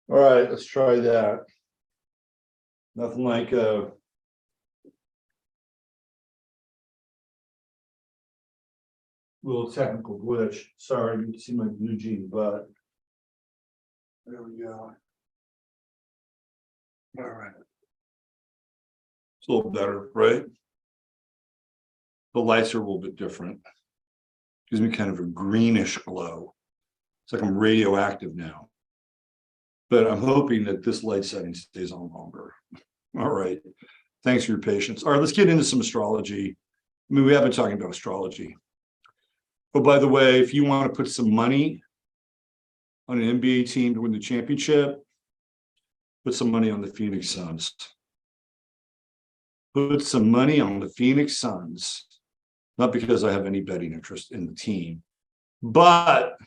All right, let's try that. Nothing like a little technical glitch. Sorry, you can see my blue jean butt. There we go. All right. It's a little better, right? The lights are a little bit different. Gives me kind of a greenish glow. It's like I'm radioactive now. But I'm hoping that this light setting stays on longer. All right. Thanks for your patience. All right, let's get into some astrology. I mean, we have been talking about astrology. Oh, by the way, if you want to put some money on an NBA team to win the championship, put some money on the Phoenix Suns. Put some money on the Phoenix Suns. Not because I have any betting interest in the team, but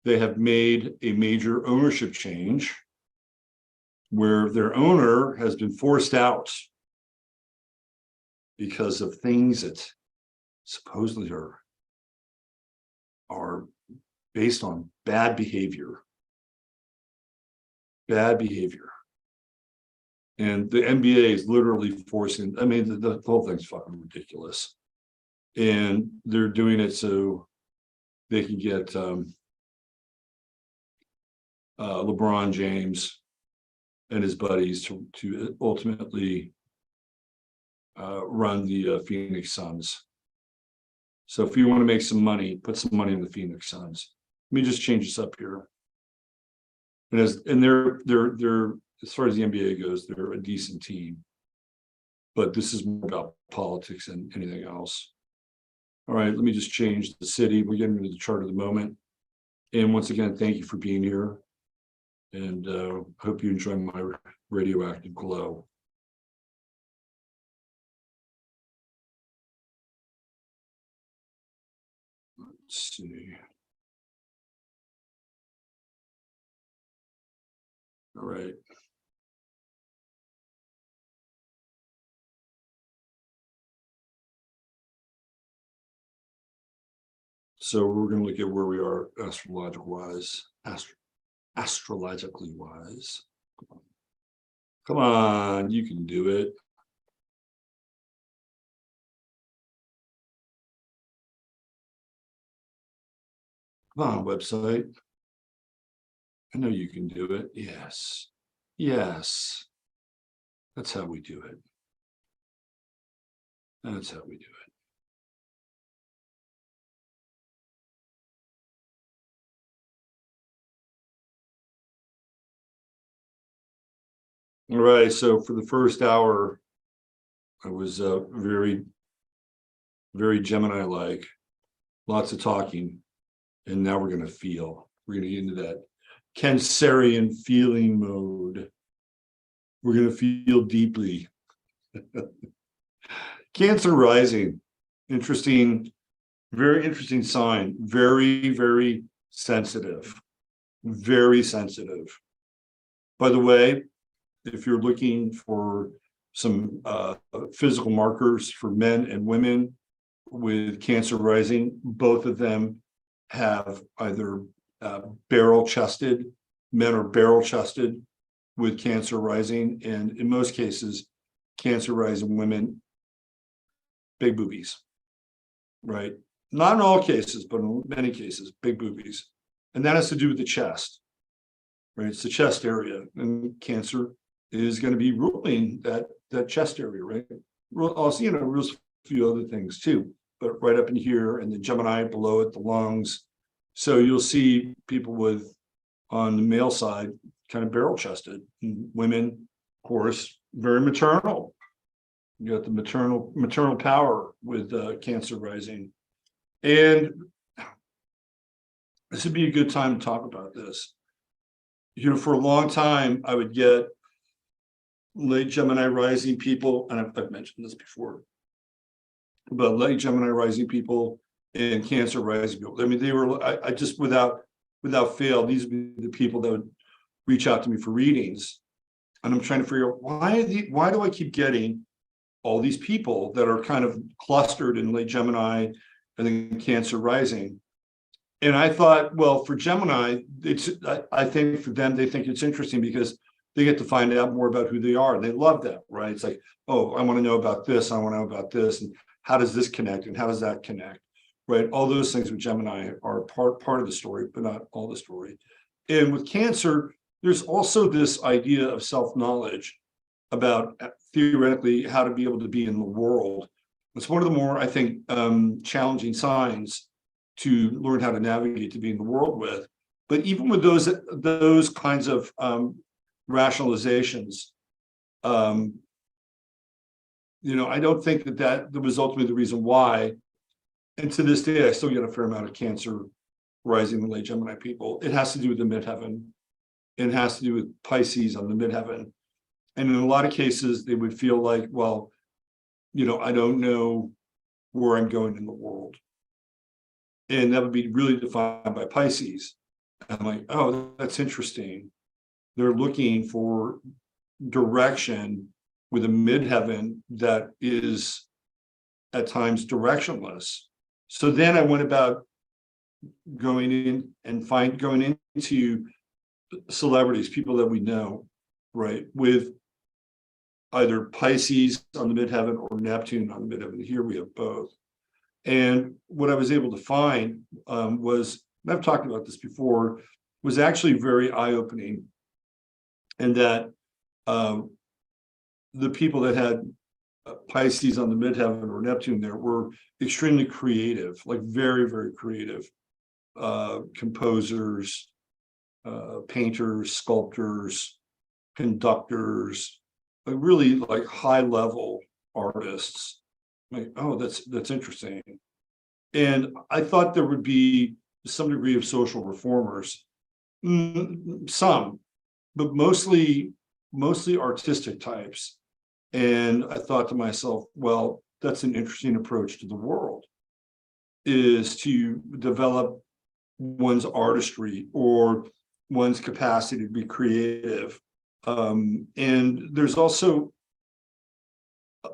they have made a major ownership change where their owner has been forced out because of things that supposedly are based on bad behavior. Bad behavior. And the NBA is literally forcing, I mean, the whole thing's fucking ridiculous. And they're doing it so they can get LeBron James and his buddies to ultimately run the Phoenix Suns. So if you want to make some money, put some money in the Phoenix Suns. Let me just change this up here. And they're as far as the NBA goes, they're a decent team. But this is more about politics than anything else. All right, let me just change the city. We're getting into the chart of the moment. And once again, thank you for being here. And hope you enjoy my radioactive glow. Let's see. All right. So we're going to look at where we are astrological wise, astrologically wise. Come on, you can do it. Come on, website. I know you can do it. Yes. Yes. That's how we do it. That's how we do it. All right. So for the first hour, I was very, very Gemini-like, lots of talking. And now we're going to feel. We're going to get into that Cancerian feeling mode. We're going to feel deeply. Cancer rising. Interesting, very interesting sign. Very, very sensitive. Very sensitive. By the way, if you're looking for some physical markers for men and women with Cancer rising, both of them have either barrel-chested, men are barrel-chested with Cancer rising, and in most cases, Cancer rising women, big boobies, right? Not in all cases, but in many cases, big boobies. And that has to do with the chest, right? It's the chest area, and Cancer is going to be ruling that chest area, right? Also, rules a few other things too, but right up in here, and the Gemini below it, the lungs. So you'll see people with, on the male side, kind of barrel-chested. Women, of course, very maternal. You got the maternal power with Cancer rising. And this would be a good time to talk about this. For a long time, I would get late Gemini rising people, and I've mentioned this before, but late Gemini rising people and Cancer rising people. I mean, they were, I just without fail, these would be the people that would reach out to me for readings. And I'm trying to figure out why do I keep getting all these people that are kind of clustered in late Gemini and then Cancer rising. And I thought, well, for Gemini, I think for them, they think it's interesting because they get to find out more about who they are. And they love that, right? It's like, oh, I want to know about this. I want to know about this. And how does this connect? And how does that connect? Right? All those things with Gemini are part of the story, but not all the story. And with Cancer, there's also this idea of self-knowledge about theoretically how to be able to be in the world. It's one of the more, I think, challenging signs to learn how to navigate to be in the world with. But even with those kinds of rationalizations, I don't think that was ultimately the reason why. And to this day, I still get a fair amount of Cancer rising in late Gemini people. It has to do with the midheaven. It has to do with Pisces on the midheaven. And in a lot of cases, they would feel like, well, I don't know where I'm going in the world. And that would be really defined by Pisces. I'm like, oh, that's interesting. They're looking for direction with a midheaven that is at times directionless. So then I went about going in and going into celebrities, people that we know, right, with either Pisces on the midheaven or Neptune on the midheaven. Here we have both. And what I was able to find was, and I've talked about this before, was actually very eye-opening, and that the people that had Pisces on the midheaven or Neptune there were extremely creative, like very, very creative composers, painters, sculptors, conductors, like really like high level artists. Like, oh, that's interesting. And I thought there would be some degree of social reformers, some, but mostly artistic types. And I thought to myself, well, that's an interesting approach to the world, is to develop one's artistry or one's capacity to be creative. And there's also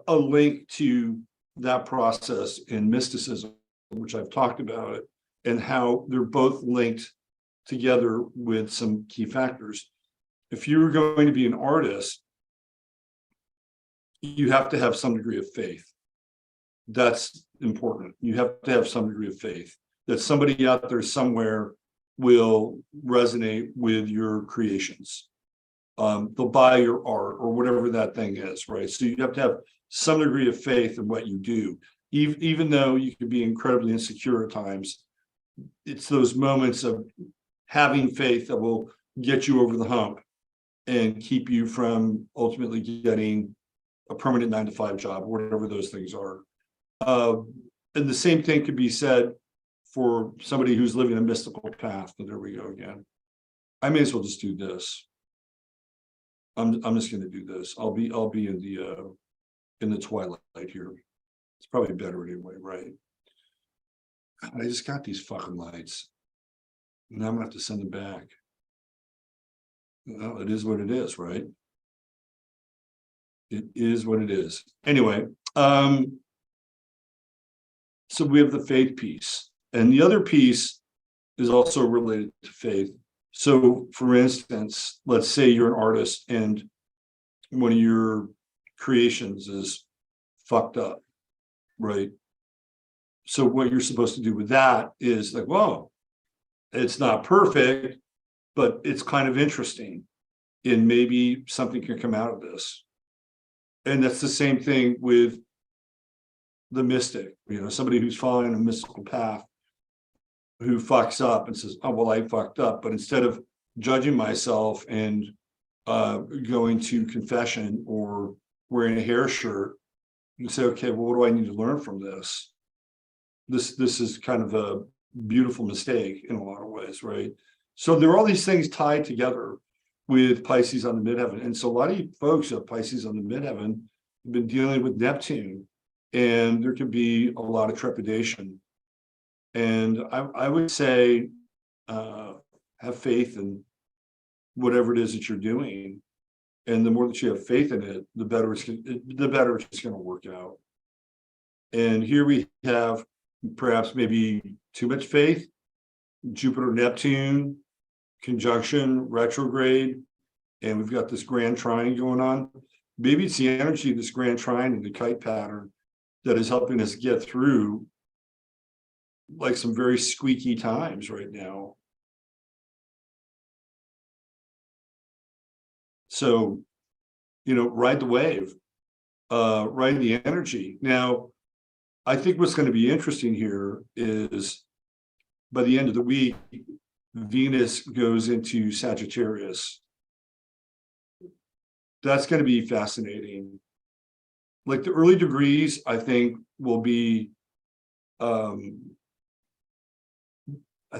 a link to that process in mysticism, which I've talked about it, and how they're both linked together with some key factors. If you're going to be an artist, you have to have some degree of faith. That's important. You have to have some degree of faith that somebody out there somewhere will resonate with your creations. They'll buy your art or whatever that thing is, right? So you have to have some degree of faith in what you do, even though you can be incredibly insecure at times. It's those moments of having faith that will get you over the hump and keep you from ultimately getting a permanent 9-to-5 job, whatever those things are. And the same thing could be said for somebody who's living a mystical path. But there we go again. I may as well just do this. I'm just going to do this. I'll be in the twilight here. It's probably better anyway, right? I just got these fucking lights. Now I'm gonna have to send them back. Well, it is what it is, right? It is what it is. Anyway, so we have the faith piece, and the other piece is also related to faith. So, for instance, let's say you're an artist and one of your creations is fucked up, right? So what you're supposed to do with that is like, well, it's not perfect, but it's kind of interesting, and maybe something can come out of this. And that's the same thing with the mystic, somebody who's following a mystical path who fucks up and says, oh, well, I fucked up. But instead of judging myself and going to confession or wearing a hair shirt, you say, okay, well, what do I need to learn from this? This is kind of a beautiful mistake in a lot of ways, right? So there are all these things tied together with Pisces on the midheaven. And so a lot of you folks who have Pisces on the midheaven have been dealing with Neptune, and there can be a lot of trepidation. And I would say have faith in whatever it is that you're doing. And the more that you have faith in it, the better it's going to work out. And here we have perhaps maybe too much faith, Jupiter, Neptune, conjunction, retrograde, and we've got this grand trine going on. Maybe it's the energy of this grand trine and the kite pattern that is helping us get through like some very squeaky times right now. So, ride the wave, ride the energy. Now, I think what's going to be interesting here is by the end of the week, Venus goes into Sagittarius. That's going to be fascinating. Like the early degrees, I think will be, I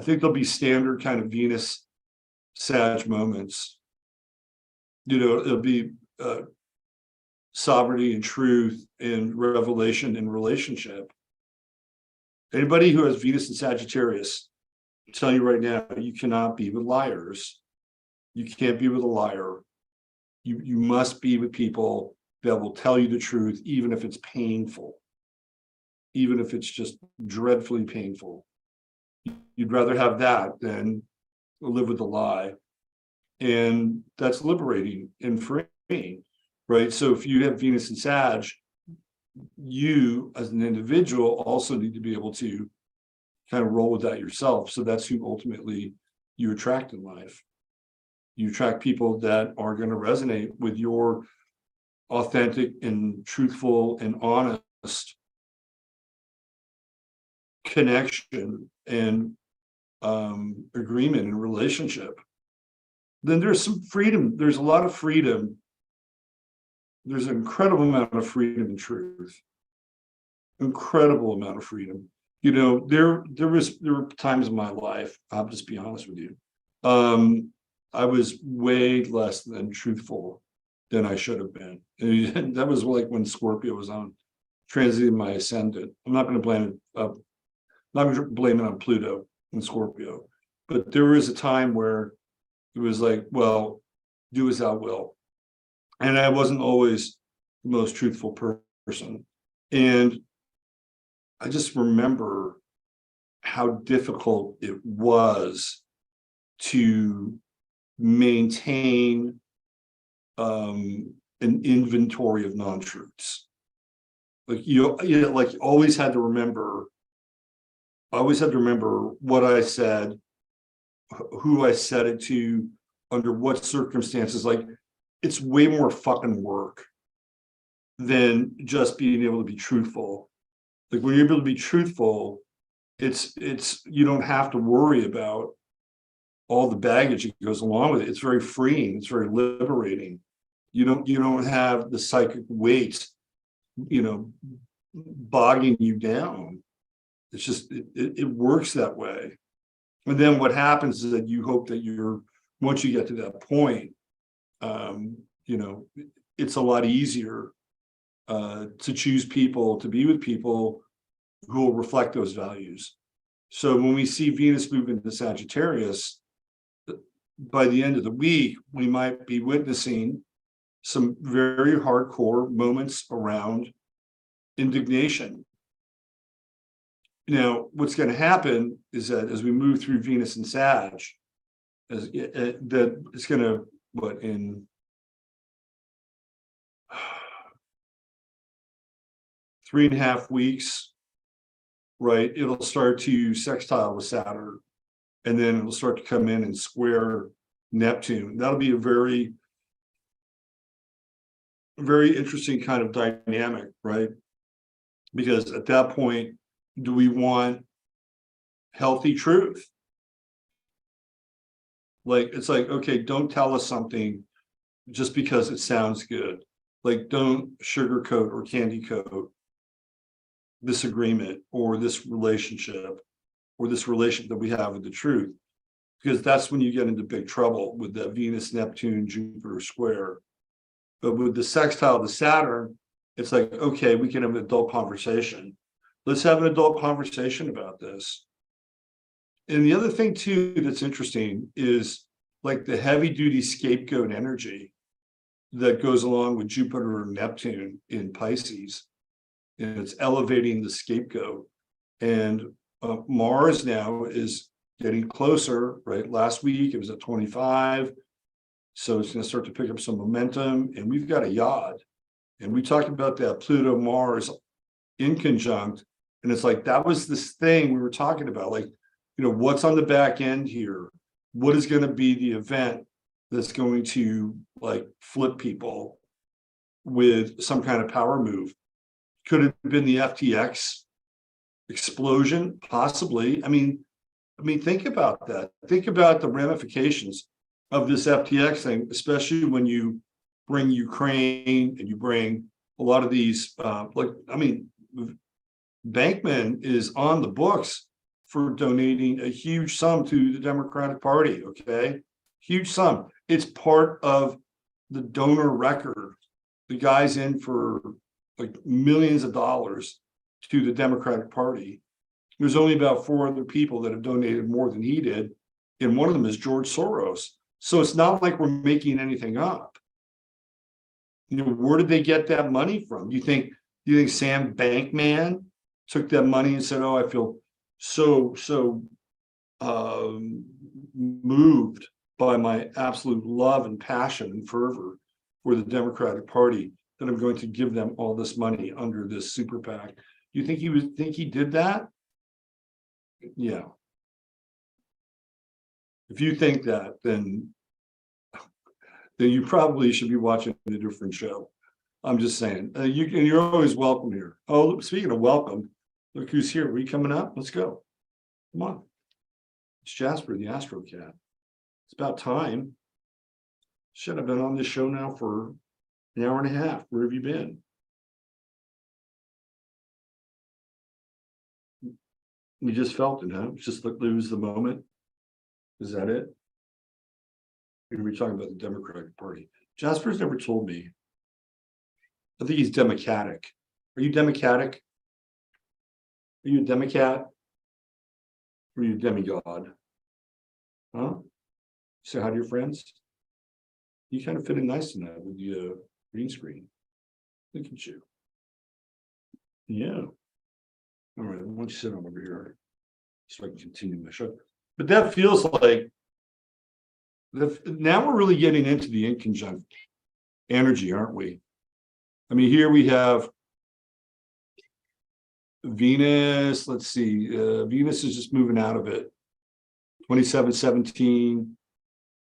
think there'll be standard kind of Venus Sag moments. It'll be sovereignty and truth and revelation and relationship. Anybody who has Venus and Sagittarius, I'm telling you right now, you cannot be with liars. You can't be with a liar. You must be with people that will tell you the truth, even if it's painful, even if it's just dreadfully painful. You'd rather have that than live with a lie. And that's liberating and freeing. right? So if you have Venus and Sag, you as an individual also need to be able to kind of roll with that yourself. So that's who ultimately you attract in life. You attract people that are going to resonate with your authentic and truthful and honest connection and agreement and relationship. Then there's some freedom. There's a lot of freedom. There's an incredible amount of freedom and truth. Incredible amount of freedom. You know, there were times in my life, I'll just be honest with you. I was way less than truthful than I should have been. And that was like when Scorpio was on transiting my ascendant. I'm not going to blame it. Not going to blame it on Pluto and Scorpio, but there was a time where it was like, well, do as thou will, and I wasn't always the most truthful person. And I just remember how difficult it was to maintain an inventory of non-truths. Like like always had to remember. I always had to remember what I said, who I said it to, under what circumstances. Like, it's way more fucking work than just being able to be truthful. Like, when you're able to be truthful, it's you don't have to worry about all the baggage that goes along with it. It's very freeing. It's very liberating. You don't have the psychic weight, bogging you down. It's just it works that way. And then what happens is that you hope that once you get to that point, it's a lot easier to choose people, to be with people who will reflect those values. So when we see Venus move into Sagittarius, by the end of the week, we might be witnessing some very hardcore moments around indignation. Now, what's going to happen is that as we move through Venus and Sag, that it's going to, in 3.5 weeks, right, it'll start to sextile with Saturn, and then it'll start to come in and square Neptune. That'll be a very, very interesting kind of dynamic, right? Because at that point, do we want healthy truth? Like, it's like, okay, don't tell us something just because it sounds good. Like, don't sugarcoat or candy coat this agreement or this relationship that we have with the truth, because that's when you get into big trouble with the Venus, Neptune, Jupiter square. But with the sextile to Saturn, it's like, okay, we can have an adult conversation. Let's have an adult conversation about this. And the other thing too that's interesting is like the heavy duty scapegoat energy that goes along with Jupiter and Neptune in Pisces. And it's elevating the scapegoat. And Mars now is getting closer, right? Last week it was at 25. So it's going to start to pick up some momentum. And we've got a yod. And we talked about that Pluto Mars in conjunct. And it's like, that was this thing we were talking about. Like, what's on the back end here? What is going to be the event that's going to like flip people with some kind of power move? Could it have been the FTX explosion? Possibly. I mean, think about that. Think about the ramifications of this FTX thing, especially when you bring Ukraine and you bring a lot of these, Bankman is on the books for donating a huge sum to the Democratic Party, okay? Huge sum. It's part of the donor record. The guy's in for like millions of dollars to the Democratic Party. There's only about 4 other people that have donated more than he did, and one of them is George Soros. So it's not like we're making anything up. Where did they get that money from? Do you think Sam Bankman took that money and said, "Oh, I feel so moved by my absolute love and passion and fervor for the Democratic Party that I'm going to give them all this money under this super PAC. You think he did that? Yeah. If you think that, then you probably should be watching a different show. I'm just saying. You're always welcome here. Oh, speaking of welcome, look who's here. Are you coming up? Let's go. Come on. It's Jasper, the Astro Cat. It's about time. Shit, I've been on this show now for an hour and a half. Where have you been? You just felt it, huh? Just like lose the moment. Is that it? We're going to be talking about the Democratic Party. Jasper's never told me. I think he's democratic. Are you democratic? Are you a democrat? Or are you a demigod? Huh? Say hi to your friends. You kind of fit in nice tonight with the green screen. Look at you. Yeah. All right. Why don't you sit over here so I can continue my show? But that feels like now we're really getting into the inconjunct energy, aren't we? I mean, here we have Venus. Let's see. Venus is just moving out of it. 2717.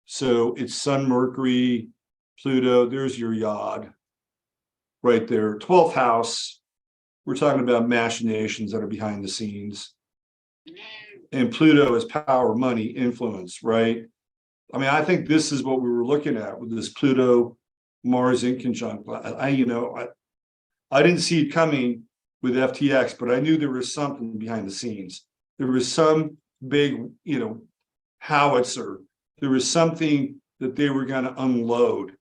So it's Sun, Mercury, Pluto. There's your yod right there. 12th house. We're talking about machinations that are behind the scenes. And Pluto is power, money, influence, right? I mean, I think this is what we were looking at with this Pluto Mars inconjunct. I didn't see it coming with FTX, but I knew there was something behind the scenes. There was some big, howitzer. There was something that they were going to unload,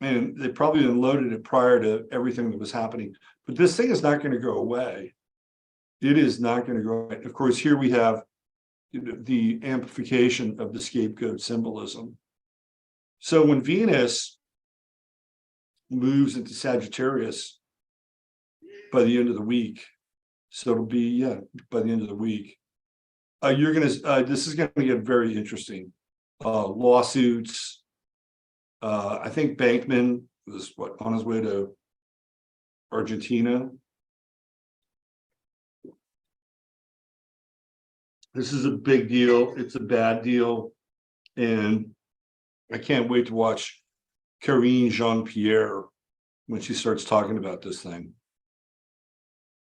and they probably unloaded it prior to everything that was happening. But this thing is not going to go away. It is not going to go away. Of course, here we have the amplification of the scapegoat symbolism. So when Venus moves into Sagittarius by the end of the week, so it'll be by the end of the week, this is going to get very interesting. Lawsuits. I think Bankman was on his way to Argentina. This is a big deal. It's a bad deal. And I can't wait to watch Karine Jean-Pierre when she starts talking about this thing.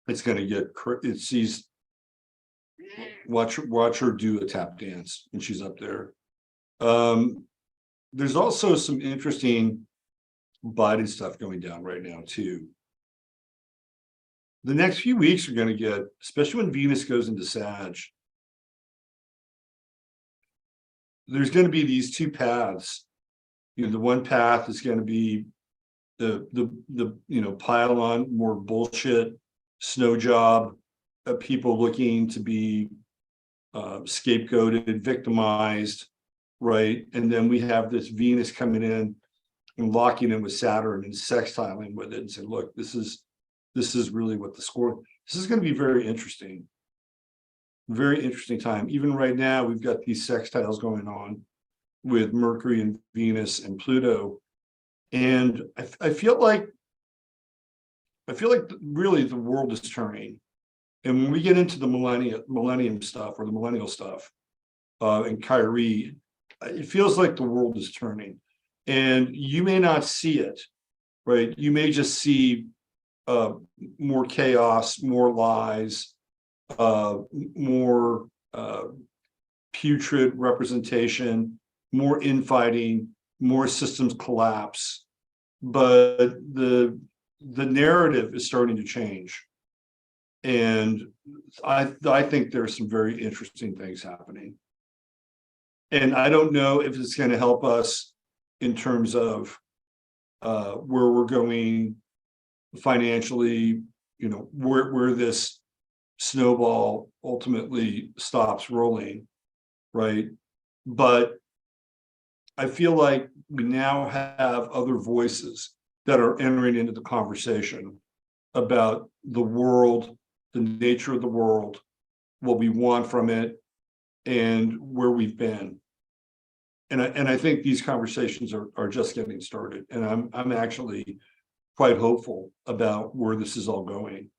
It's going to get, watch her do a tap dance when she's up there. There's also some interesting Biden stuff going down right now too. The next few weeks are going to get, especially when Venus goes into Sag, there's going to be these two paths. The one path is going to be the pile on more bullshit, snow job, people looking to be scapegoated, victimized, right? And then we have this Venus coming in and locking in with Saturn and sextiling with it and saying, look, this is really what the score. This is going to be very interesting. Very interesting time. Even right now, we've got these sextiles going on with Mercury and Venus and Pluto. And I feel like really the world is turning. And when we get into the millennium stuff or the millennial stuff, and Kyrie, it feels like the world is turning. And you may not see it, right? You may just see more chaos, more lies, more putrid representation, more infighting, more systems collapse. But the narrative is starting to change. And I think there's some very interesting things happening. And I don't know if it's going to help us in terms of where we're going financially, where this snowball ultimately stops rolling, right? But I feel like we now have other voices that are entering into the conversation about the world, the nature of the world, what we want from it, and where we've been. I think these conversations are just getting started, and I'm actually quite hopeful about where this is all going.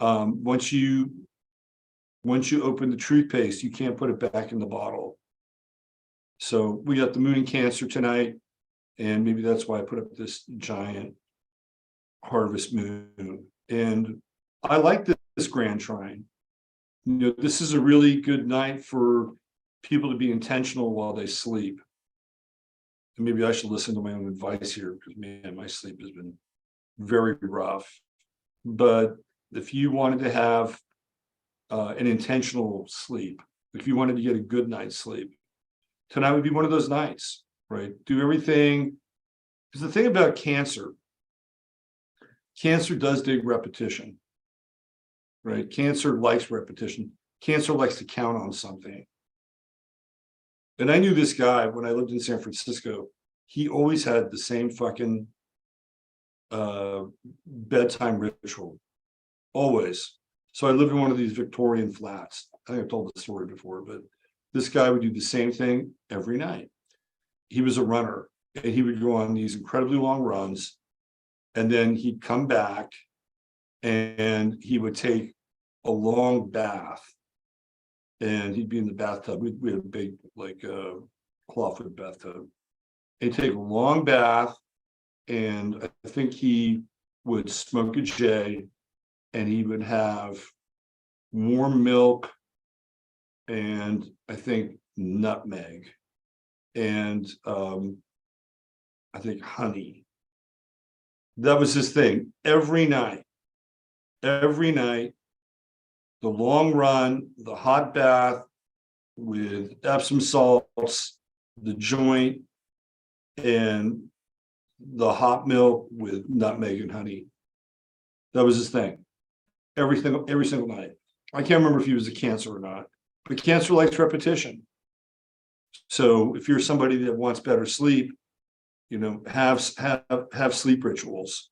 Once you open the toothpaste, you can't put it back in the bottle. So we got the moon in Cancer tonight, and maybe that's why I put up this giant harvest moon. And I like this grand trine. You know, this is a really good night for people to be intentional while they sleep. And maybe I should listen to my own advice here, because man, my sleep has been very rough. But if you wanted to have an intentional sleep, if you wanted to get a good night's sleep, tonight would be one of those nights, right? Do everything. Because the thing about Cancer does dig repetition, right? Cancer likes repetition. Cancer likes to count on something. And I knew this guy when I lived in San Francisco. He always had the same fucking bedtime ritual, always. So I lived in one of these Victorian flats. I think I've told the story before, but this guy would do the same thing every night. He was a runner, and he would go on these incredibly long runs, and then he'd come back and he would take a long bath, and he'd be in the bathtub. We had a big, like, clawfoot bathtub. He'd take a long bath, and I think he would smoke a J, and he would have warm milk and I think nutmeg and I think honey. That was his thing every night. Every night, the long run, the hot bath with Epsom salts, the joint, and the hot milk with nutmeg and honey. That was his thing. Every single night. I can't remember if he was a Cancer or not, but Cancer likes repetition. So if you're somebody that wants better sleep, you know, have sleep rituals.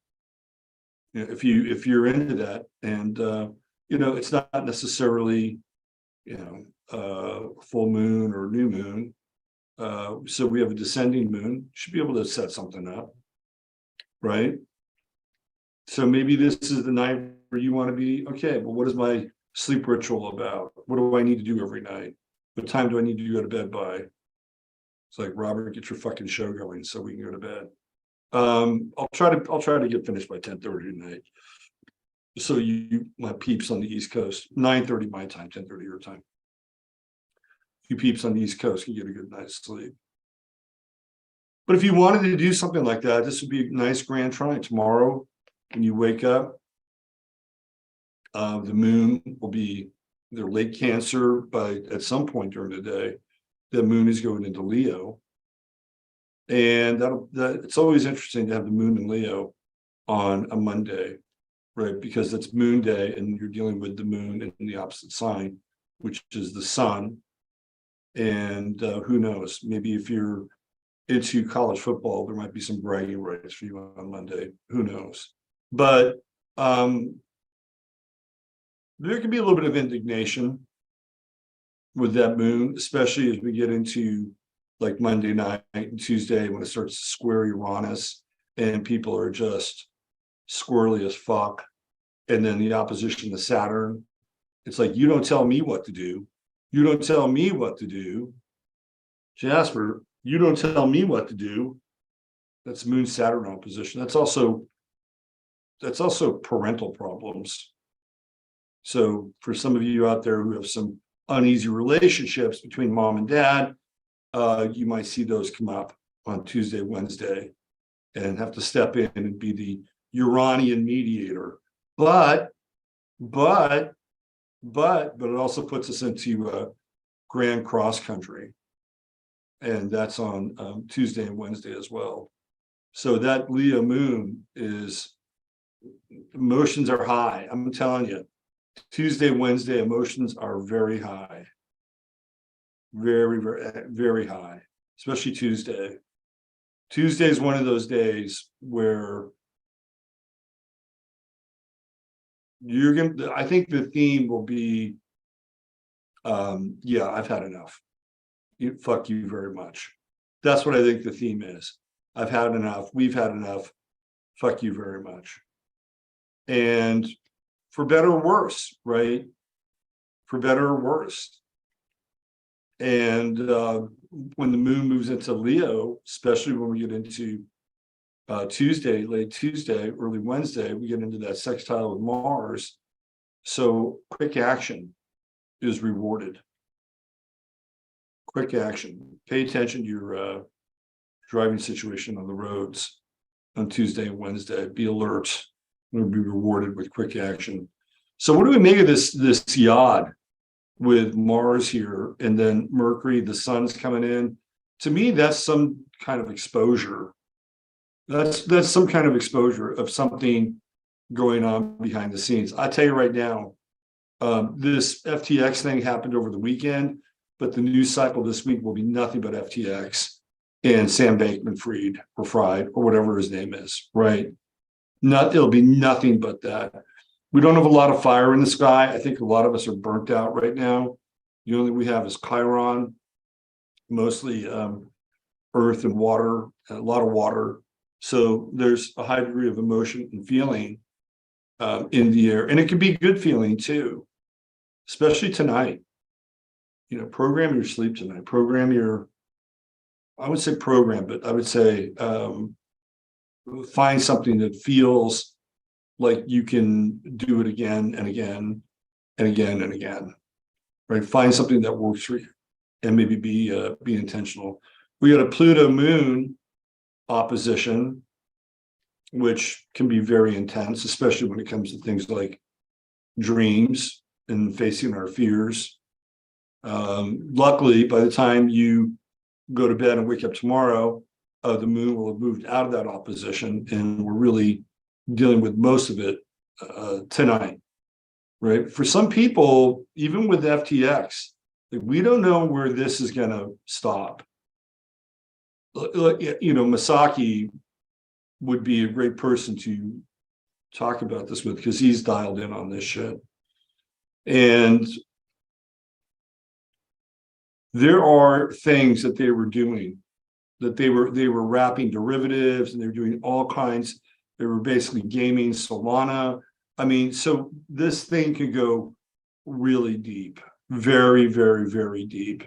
You know, if you're into that, and you know, it's not necessarily, you know, full moon or new moon. So we have a descending moon. Should be able to set something up, right? So maybe this is the night where you want to be, okay, well, what is my sleep ritual about? What do I need to do every night? What time do I need to go to bed by? It's like, Robert, get your fucking show going so we can go to bed. I'll try to get finished by 10:30 tonight. So you, my peeps on the East Coast, 9:30 my time, 10:30 your time. You peeps on the East Coast can get a good night's sleep. But if you wanted to do something like that, this would be a nice grand trine tomorrow. When you wake up, the moon will be either late Cancer, but at some point during the day, the moon is going into Leo. And it's always interesting to have the moon in Leo on a Monday, right? Because it's moon day and you're dealing with the moon in the opposite sign, which is the sun. And who knows, maybe if you're into college football, there might be some bragging rights for you on Monday. Who knows? But there can be a little bit of indignation with that moon, especially as we get into like Monday night and Tuesday when it starts to square Uranus and people are just squirrely as fuck. And then the opposition to Saturn, it's like, you don't tell me what to do. You don't tell me what to do. Jasper, you don't tell me what to do. That's Moon Saturn opposition. That's also parental problems. So for some of you out there who have some uneasy relationships between mom and dad, you might see those come up on Tuesday, Wednesday, and have to step in and be the Uranian mediator. But it also puts us into grand cross country, and that's on Tuesday and Wednesday as well. So that Leo moon is, emotions are high. I'm telling you, Tuesday, Wednesday, emotions are very high. Very, very, very high, especially Tuesday. Tuesday is one of those days where you're gonna, I think the theme will be, yeah, I've had enough. Fuck you very much. That's what I think the theme is. I've had enough. We've had enough. Fuck you very much. And for better or worse, right? For better or worse. And when the moon moves into Leo, especially when we get into Tuesday, late Tuesday, early Wednesday, we get into that sextile with Mars. So quick action is rewarded. Quick action. Pay attention to your driving situation on the roads on Tuesday and Wednesday. Be alert. You'll be rewarded with quick action. So what do we make of this yod with Mars here and then Mercury, the sun's coming in? To me, that's some kind of exposure. That's some kind of exposure of something going on behind the scenes. I tell you right now, this FTX thing happened over the weekend, but the news cycle this week will be nothing but FTX and Sam Bankman-Fried or whatever his name is, right? It'll be nothing but that. We don't have a lot of fire in the sky. I think a lot of us are burnt out right now. The only thing we have is Chiron, mostly earth and water, a lot of water. So there's a high degree of emotion and feeling in the air. And it can be good feeling too, especially tonight. You know, program your sleep tonight. I would say program, but I would say find something that feels like you can do it again and again and again and again, right? Find something that works for you and maybe be intentional. We got a Pluto moon opposition, which can be very intense, especially when it comes to things like dreams and facing our fears. Luckily, by the time you go to bed and wake up tomorrow, the moon will have moved out of that opposition, and we're really dealing with most of it tonight, right? For some people, even with FTX, like, we don't know where this is going to stop. You know, Masaki would be a great person to talk about this with, because he's dialed in on this shit. And there are things that they were doing, that they were wrapping derivatives, and they were doing all kinds. They were basically gaming Solana. I mean, so this thing could go really deep, very, very, very deep.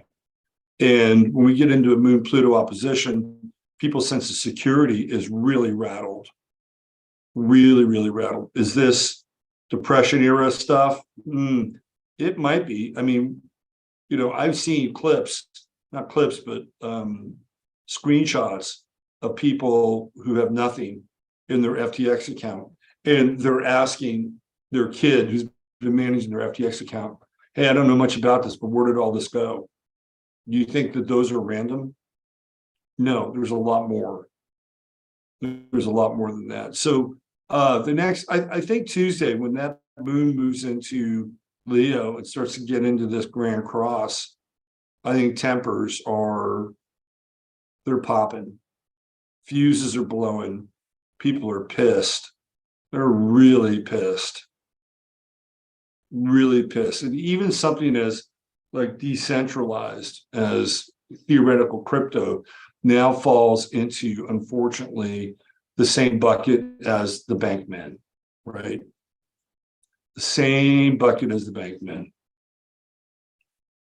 And when we get into a moon Pluto opposition, people's sense of security is really rattled, really, really rattled. Is this Depression era stuff? It might be. I mean, you know, I've seen not clips, but screenshots of people who have nothing in their FTX account, and they're asking their kid who's been managing their FTX account, hey, I don't know much about this, but where did all this go? Do you think that those are random? No, there's a lot more. There's a lot more than that. So the next, I think Tuesday, when that moon moves into Leo and starts to get into this grand cross, I think tempers they're popping. Fuses are blowing. People are pissed. They're really pissed. Really pissed. And even something as like decentralized as theoretical crypto now falls into, unfortunately, the same bucket as the bankmen, right? The same bucket as the bankmen.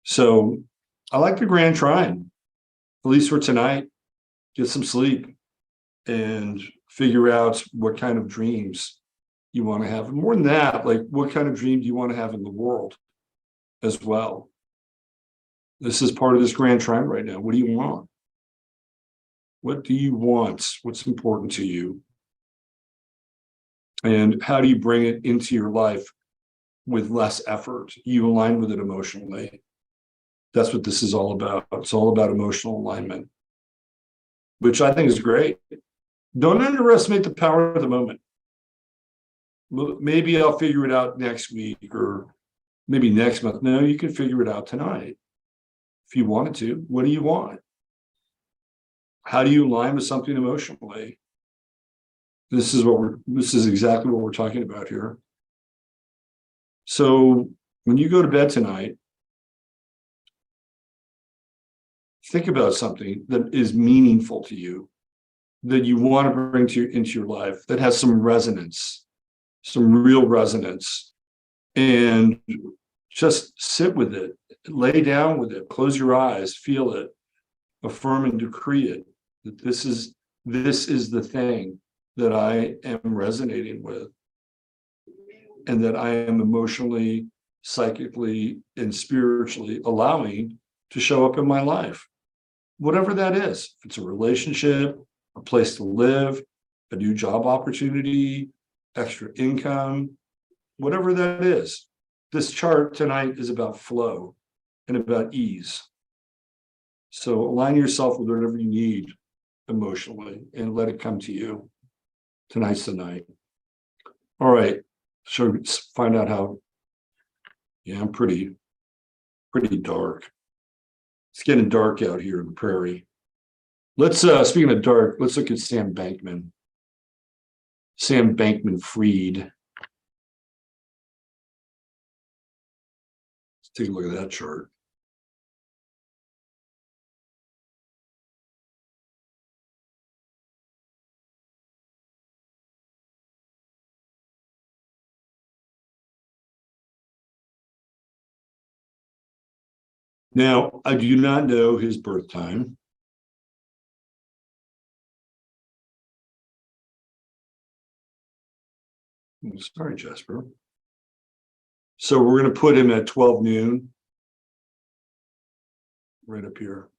So I like the grand trine, at least for tonight. Get some sleep and figure out what kind of dreams you want to have. And more than that, like, what kind of dream do you want to have in the world as well? This is part of this grand trine right now. What do you want? What do you want? What's important to you? And how do you bring it into your life with less effort? You align with it emotionally. That's what this is all about. It's all about emotional alignment, which I think is great. Don't underestimate the power of the moment. Maybe I'll figure it out next week, or maybe next month. No, you can figure it out tonight if you wanted to. What do you want? How do you align with something emotionally? This is exactly what we're talking about here. So when you go to bed tonight, think about something that is meaningful to you, that you want to bring into your life, that has some resonance, some real resonance, and just sit with it, lay down with it, close your eyes, feel it, affirm and decree it, that this is the thing that I am resonating with, and that I am emotionally, psychically, and spiritually allowing to show up in my life. Whatever that is, if it's a relationship, a place to live, a new job opportunity, extra income, whatever that is. This chart tonight is about flow and about ease. So align yourself with whatever you need emotionally and let it come to you. Tonight's the night. All right. So find out how, yeah, I'm pretty dark. It's getting dark out here in the prairie. Let's, speaking of dark, let's look at Sam Bankman. Sam Bankman-Fried. Let's take a look at that chart. Now, I do not know his birth time. Sorry, Jasper. So we're going to put him at 12 noon, right up here.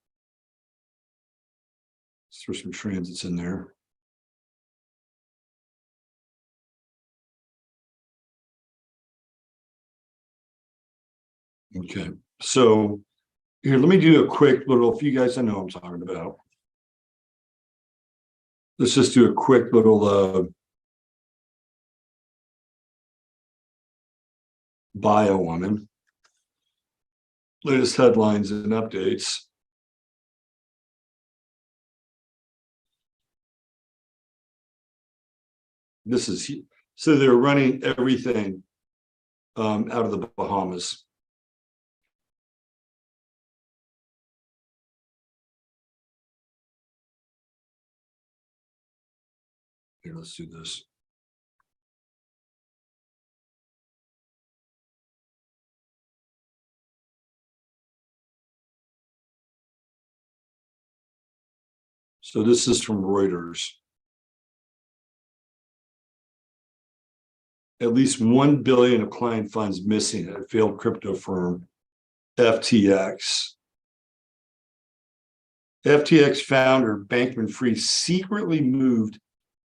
Let's throw some transits in there. Okay, so here, let me do a quick little, if you guys know what I'm talking about. Let's just do a quick little bio on him. Latest headlines and updates. This is, so they're running everything out of the Bahamas. Here, let's do this. So this is from Reuters. At least 1 billion of client funds missing at a failed crypto firm, FTX. FTX founder Bankman-Fried secretly moved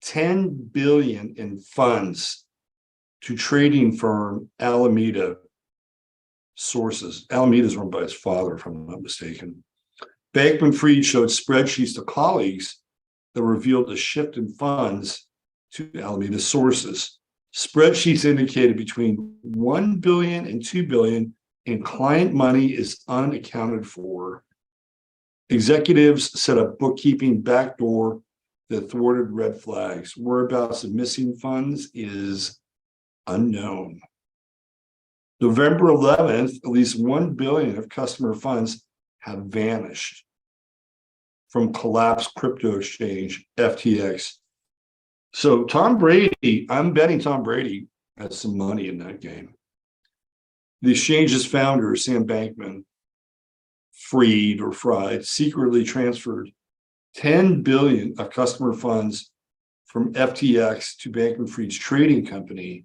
10 billion in funds to trading firm Alameda. Sources. Alameda is run by his father, if I'm not mistaken. Bankman-Fried showed spreadsheets to colleagues that revealed a shift in funds to Alameda sources. Spreadsheets indicated between 1 billion and 2 billion in client money is unaccounted for. Executives set up bookkeeping backdoor that thwarted red flags. Whereabouts of missing funds is unknown. November 11th, at least 1 billion of customer funds have vanished from collapsed crypto exchange FTX. So Tom Brady, I'm betting Tom Brady has some money in that game. The exchange's founder, Sam Bankman-Fried, secretly transferred 10 billion of customer funds from FTX to Bankman-Fried's trading company,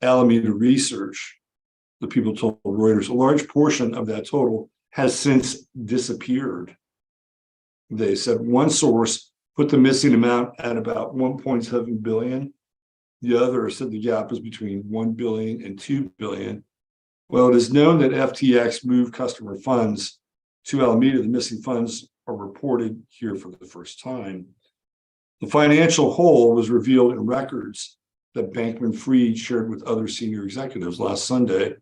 Alameda Research. The people told Reuters a large portion of that total has since disappeared. They said one source put the missing amount at about 1.7 billion. The other said the gap is between 1 billion and 2 billion. Well, it is known that FTX moved customer funds to Alameda. The missing funds are reported here for the first time. The financial hole was revealed in records that Bankman-Fried shared with other senior executives last Sunday.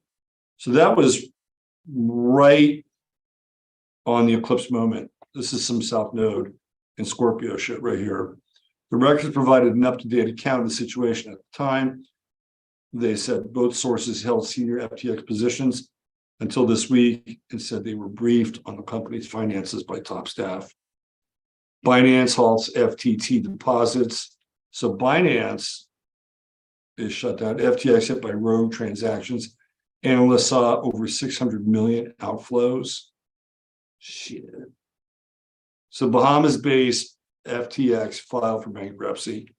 So that was right on the eclipse moment. This is some South Node and Scorpio shit right here. The records provided an up-to-date account of the situation at the time. They said both sources held senior FTX positions until this week and said they were briefed on the company's finances by top staff. Binance halts FTT deposits. So Binance is shut down. FTX hit by rogue transactions. Analysts saw over 600 million outflows. Shit. So Bahamas-based FTX filed for bankruptcy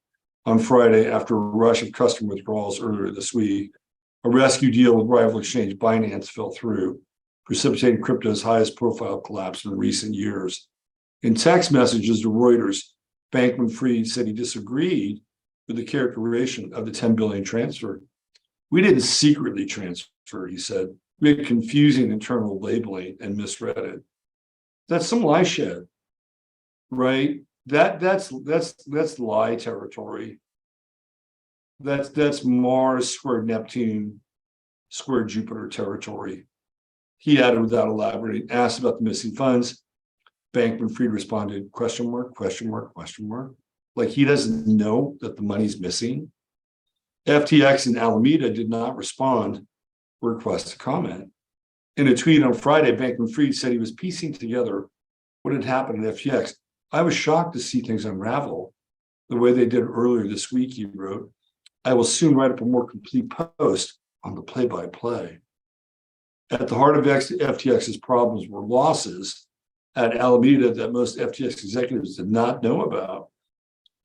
on Friday after a rush of customer withdrawals earlier this week. A rescue deal with rival exchange Binance fell through, precipitating crypto's highest profile collapse in recent years. In text messages to Reuters, Bankman-Fried said he disagreed with the characterization of the 10 billion transfer. We didn't secretly transfer, he said. We had confusing internal labeling and misread it. That's some lie shed, right? That's lie territory. That's Mars squared Neptune squared Jupiter territory. He added without elaborating, asked about the missing funds. Bankman-Fried responded, question mark, question mark, question mark. Like he doesn't know that the money's missing. FTX and Alameda did not respond or request to comment. In a tweet on Friday, Bankman-Fried said he was piecing together what had happened at FTX. I was shocked to see things unravel the way they did earlier this week, he wrote. I will soon write up a more complete post on the play-by-play. At the heart of FTX's problems were losses at Alameda that most FTX executives did not know about.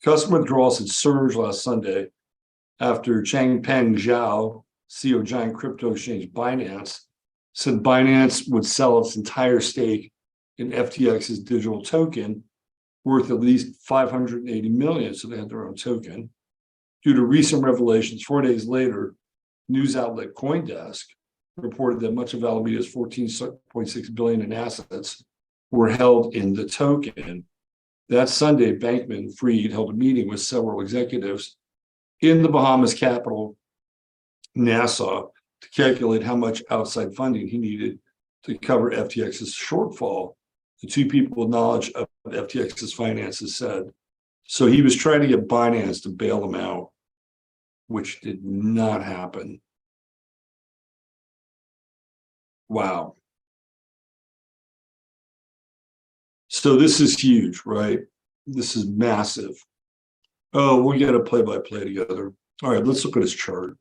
Customer withdrawals had surged last Sunday after Changpeng Zhao, CEO of giant crypto exchange Binance, said Binance would sell its entire stake in FTX's digital token worth at least 580 million, so they had their own token. Due to recent revelations, 4 days later, news outlet CoinDesk reported that much of Alameda's 14.6 billion in assets were held in the token. That Sunday, Bankman-Fried held a meeting with several executives in the Bahamas capital, Nassau, to calculate how much outside funding he needed to cover FTX's shortfall. The two people with knowledge of FTX's finances said. So he was trying to get Binance to bail him out, which did not happen. Wow. So this is huge, right? This is massive. Oh, we got to play-by-play together. All right, let's look at his chart.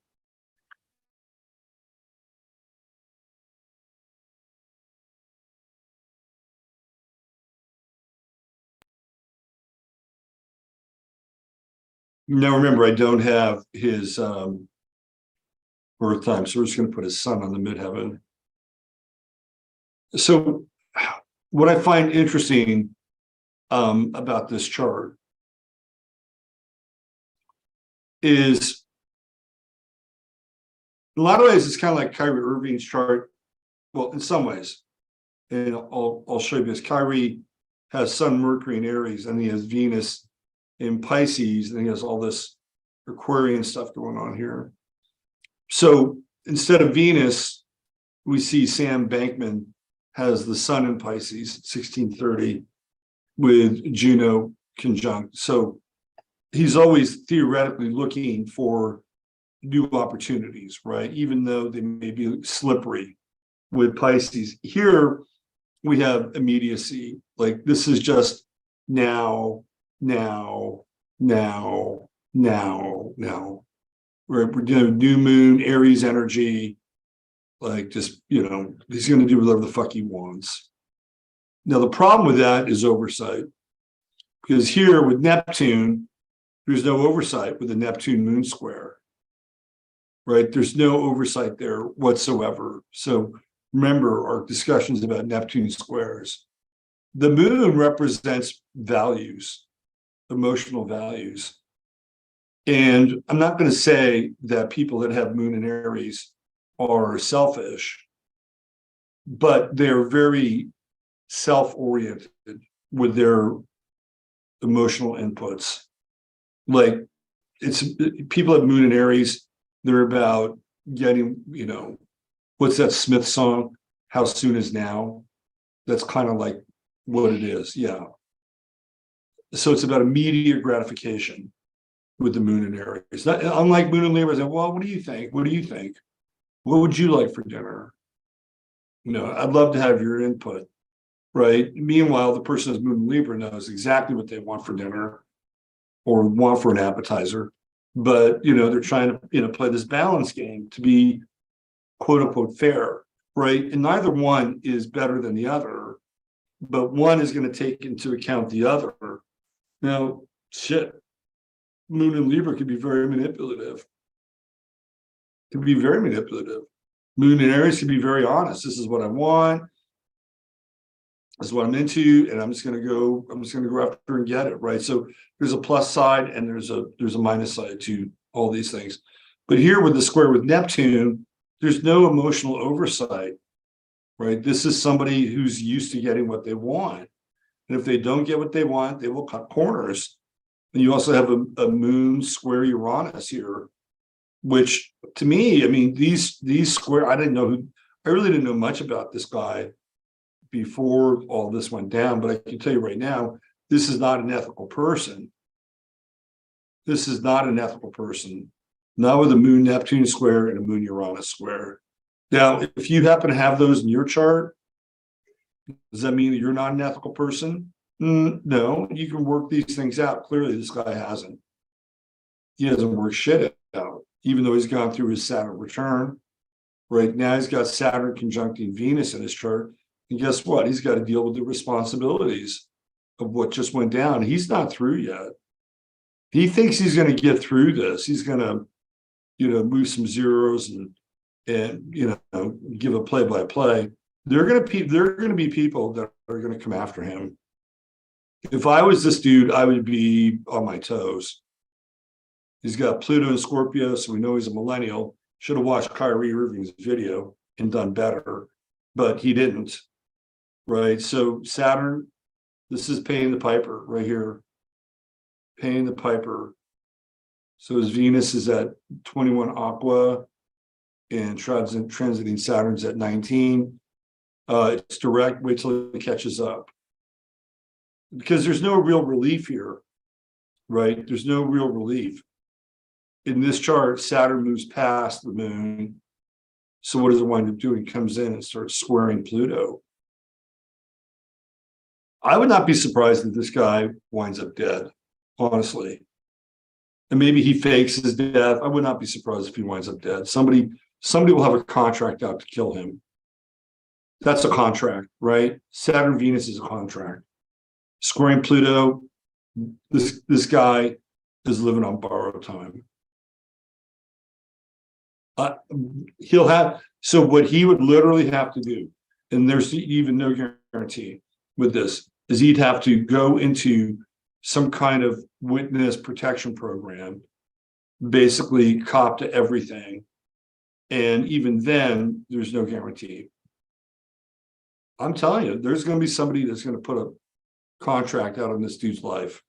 Now, remember, I don't have his birth time, so we're just going to put his sun on the midheaven. So what I find interesting about this chart is in a lot of ways, it's kind of like Kyrie Irving's chart. Well, in some ways, and I'll show you this. Kyrie has Sun, Mercury, and Aries, and he has Venus in Pisces, and he has all this Aquarian stuff going on here. So instead of Venus, we see Sam Bankman has the Sun in Pisces, 1630, with Juno conjunct. So he's always theoretically looking for new opportunities, right? Even though they may be slippery with Pisces. Here we have immediacy. Like this is just now. We're doing new moon, Aries energy. Like just, he's going to do whatever the fuck he wants. Now, the problem with that is oversight. Because here with Neptune, there's no oversight with the Neptune moon square. Right? There's no oversight there whatsoever. So remember our discussions about Neptune squares. The moon represents values, emotional values. And I'm not going to say that people that have moon in Aries are selfish, but they're very self-oriented with their emotional inputs. Like it's people have moon in Aries, they're about getting, what's that Smith song? How Soon Is Now? That's kind of like what it is. Yeah. So it's about immediate gratification with the moon in Aries. Unlike moon in Libra, well, what do you think? What do you think? What would you like for dinner? I'd love to have your input, right? Meanwhile, the person who's moon in Libra knows exactly what they want for dinner or want for an appetizer, but they're trying to play this balance game to be quote unquote fair, right? And neither one is better than the other, but one is going to take into account the other. Now, shit, moon in Libra can be very manipulative. Can be very manipulative. Moon in Aries can be very honest. This is what I want. This is what I'm into, and I'm just gonna go after and get it, right? So there's a plus side and there's a minus side to all these things. But here with the square with Neptune, there's no emotional oversight, right? This is somebody who's used to getting what they want. And if they don't get what they want, they will cut corners. And you also have a moon square Uranus here, which to me, I mean, these square, I really didn't know much about this guy before all this went down, but I can tell you right now, this is not an ethical person. This is not an ethical person, not with a moon Neptune square and a moon Uranus square. Now, if you happen to have those in your chart, does that mean that you're not an ethical person? No, you can work these things out. Clearly, this guy hasn't. He hasn't worked shit out, even though he's gone through his Saturn return. Right now, he's got Saturn conjuncting Venus in his chart. And guess what? He's got to deal with the responsibilities of what just went down. He's not through yet. He thinks he's going to get through this. He's going to, move some zeros and give a play-by-play. They're going to be people that are going to come after him. If I was this dude, I would be on my toes. He's got Pluto and Scorpio, so we know he's a millennial. Should have watched Kyrie Irving's video and done better, but he didn't. Right. So Saturn, this is paying the piper right here. Paying the piper. So his Venus is at 21 Aqua and transiting Saturn's at 19. It's direct. Wait till it catches up. Because there's no real relief here. Right. There's no real relief. In this chart, Saturn moves past the moon. So what does it wind up doing? It comes in and starts squaring Pluto. I would not be surprised if this guy winds up dead, honestly. And maybe he fakes his death. I would not be surprised if he winds up dead. Somebody will have a contract out to kill him. That's a contract, right? Saturn Venus is a contract. Squaring Pluto, this guy is living on borrowed time. So what he would literally have to do, and there's even no guarantee with this, is he'd have to go into some kind of witness protection program, basically cop to everything. And even then, there's no guarantee. I'm telling you, there's going to be somebody that's going to put a contract out on this dude's life.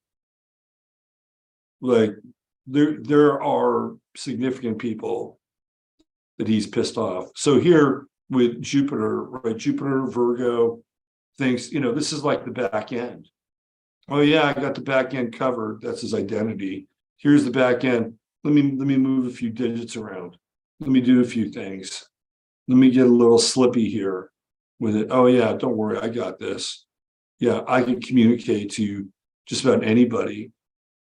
Like there are significant people that he's pissed off. So here with Jupiter, right? Jupiter, Virgo, thinks, this is like the back end. Oh yeah, I got the back end covered. That's his identity. Here's the back end. Let me move a few digits around. Let me do a few things. Let me get a little slippy here with it. Oh yeah, don't worry, I got this. Yeah, I can communicate to just about anybody,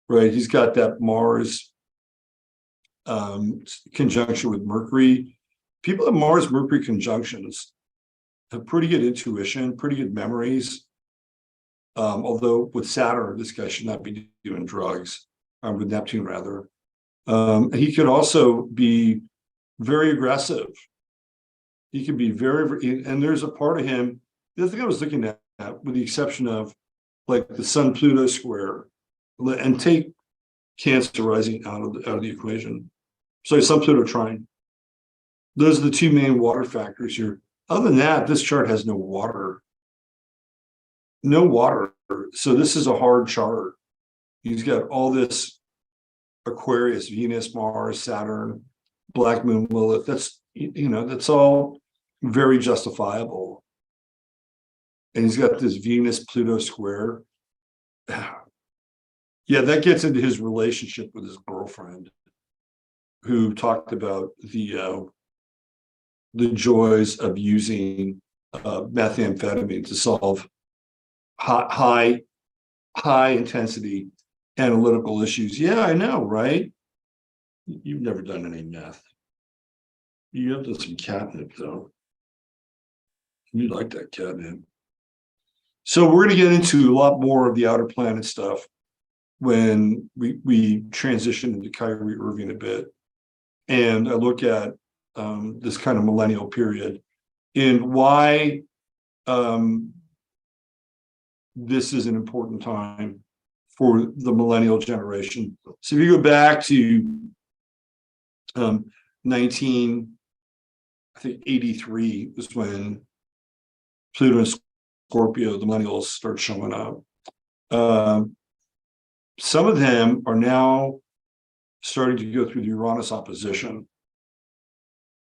right? He's got that Mars conjunction with Mercury. People at Mars Mercury conjunctions have pretty good intuition, pretty good memories. Although with Saturn, this guy should not be doing drugs, with Neptune rather. And he could also be very aggressive. He could be very, and there's a part of him, the other thing I was looking at, with the exception of like the Sun Pluto square, and take Cancer rising out of the equation. So Sun Pluto trine. Those are the two main water factors here. Other than that, this chart has no water. No water. So this is a hard chart. He's got all this Aquarius, Venus, Mars, Saturn, Black Moon, Lilith. That's, that's all very justifiable. And he's got this Venus Pluto square. Yeah, that gets into his relationship with his girlfriend, who talked about the joys of using methamphetamine to solve high intensity analytical issues. Yeah, I know, right? You've never done any meth. You have done some catnip, though. You like that catnip. So we're going to get into a lot more of the outer planet stuff when we transition into Kyrie Irving a bit. And I look at this kind of millennial period and why this is an important time for the millennial generation. So if you go back to 1983 was when Pluto and Scorpio, the millennials, start showing up. Some of them are now starting to go through the Uranus opposition,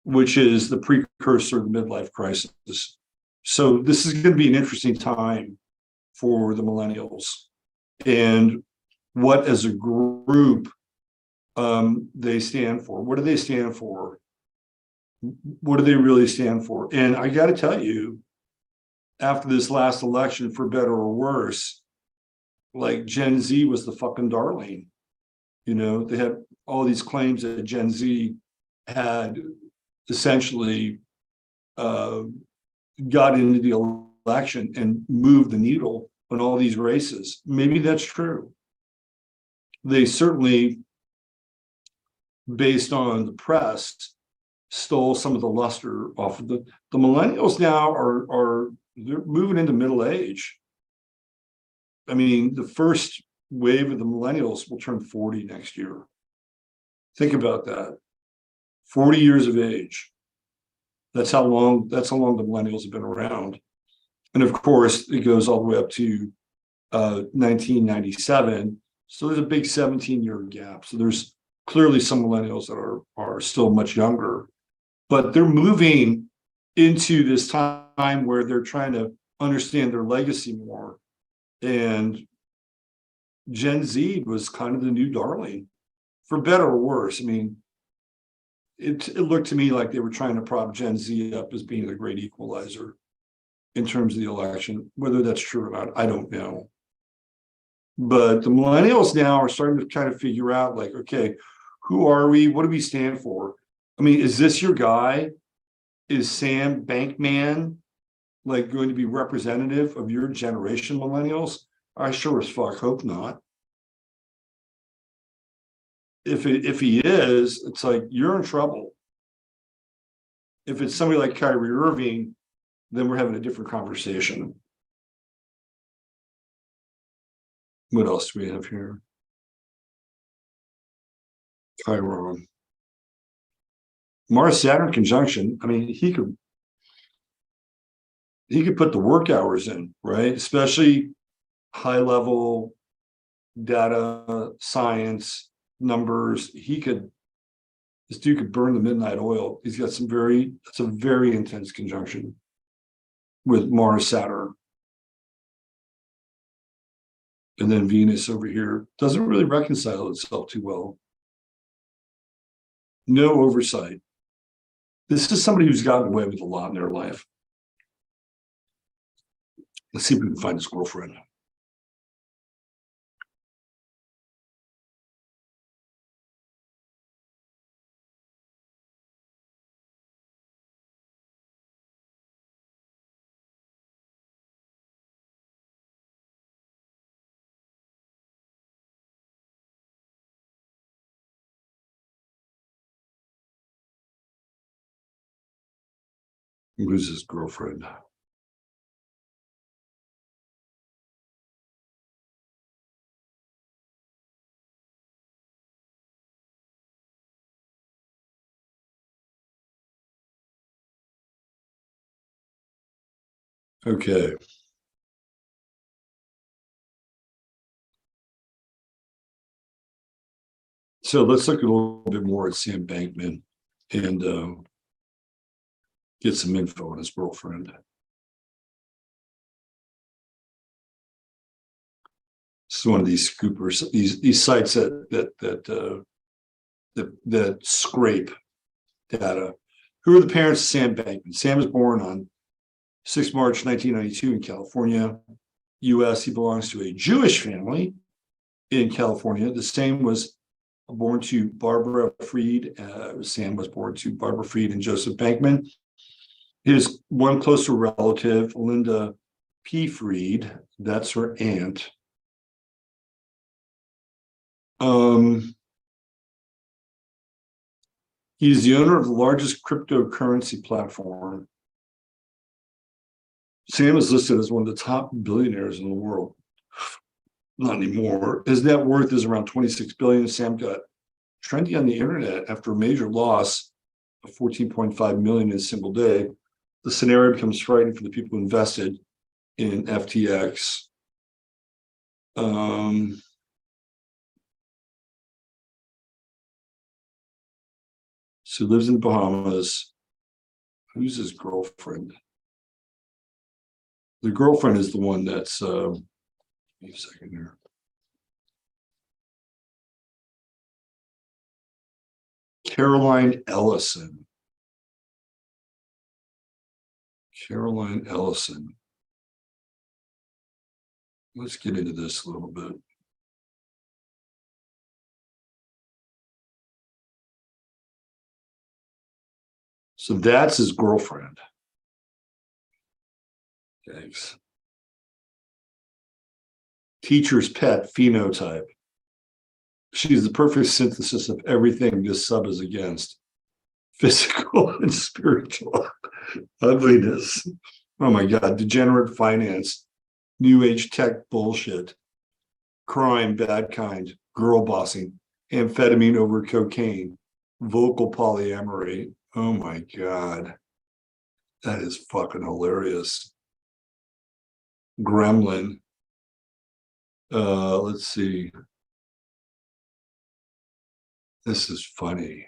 which is the precursor of the midlife crisis. So this is going to be an interesting time for the millennials and what as a group they stand for. What do they stand for? What do they really stand for? And I got to tell you, after this last election, for better or worse, like Gen Z was the fucking darling. You know, they had all these claims that Gen Z had essentially got into the election and moved the needle on all these races. Maybe that's true. They certainly, based on the press, stole some of the luster off of the millennials. Now are they're moving into middle age. I mean, the first wave of the millennials will turn 40 next year. Think about that. 40 years of age. That's how long the millennials have been around. And of course, it goes all the way up to 1997. So there's a big 17-year gap. So there's clearly some millennials that are still much younger, but they're moving into this time where they're trying to understand their legacy more. And Gen Z was kind of the new darling, for better or worse. I mean, it looked to me like they were trying to prop Gen Z up as being the great equalizer in terms of the election. Whether that's true or not, I don't know. But the millennials now are starting to kind of figure out, like, okay, who are we? What do we stand for? I mean, is this your guy? Is Sam Bankman like going to be representative of your generation, millennials? I sure as fuck hope not. If he is, it's like you're in trouble. If it's somebody like Kyrie Irving, then we're having a different conversation. What else do we have here? Chiron. Mars Saturn conjunction. I mean, he could put the work hours in, right? Especially high level data science numbers. This dude could burn the midnight oil. He's got it's a very intense conjunction with Mars Saturn. And then Venus over here doesn't really reconcile itself too well. No oversight. This is somebody who's gotten away with a lot in their life. Let's see if we can find his girlfriend. Who's his girlfriend? Okay. So let's look a little bit more at Sam Bankman and get some info on his girlfriend. It's one of these scoopers, these sites that scrape data. Who are the parents of Sam Bankman? Sam was born on 6 March 1992 in California, US. He belongs to a Jewish family in California. The same was born to Barbara Fried. Sam was born to Barbara Fried and Joseph Bankman. His one closer relative, Linda P. Fried, that's her aunt. He's the owner of the largest cryptocurrency platform. Sam is listed as one of the top billionaires in the world. Not anymore. His net worth is around 26 billion. Sam got trendy on the internet after a major loss of 14.5 million in a single day. The scenario becomes frightening for the people who invested in FTX. So he lives in the Bahamas. Who's his girlfriend? The girlfriend is the one that's, give me a second here. Caroline Ellison. Caroline Ellison. Let's get into this a little bit. So that's his girlfriend. Thanks. Teacher's pet phenotype. She's the perfect synthesis of everything this sub is against. Physical and spiritual. Ugliness. Oh my God. Degenerate finance. New age tech bullshit. Crime, bad kind. Girl bossing. Amphetamine over cocaine. Vocal polyamory. Oh my God. That is fucking hilarious. Gremlin. Let's see. This is funny.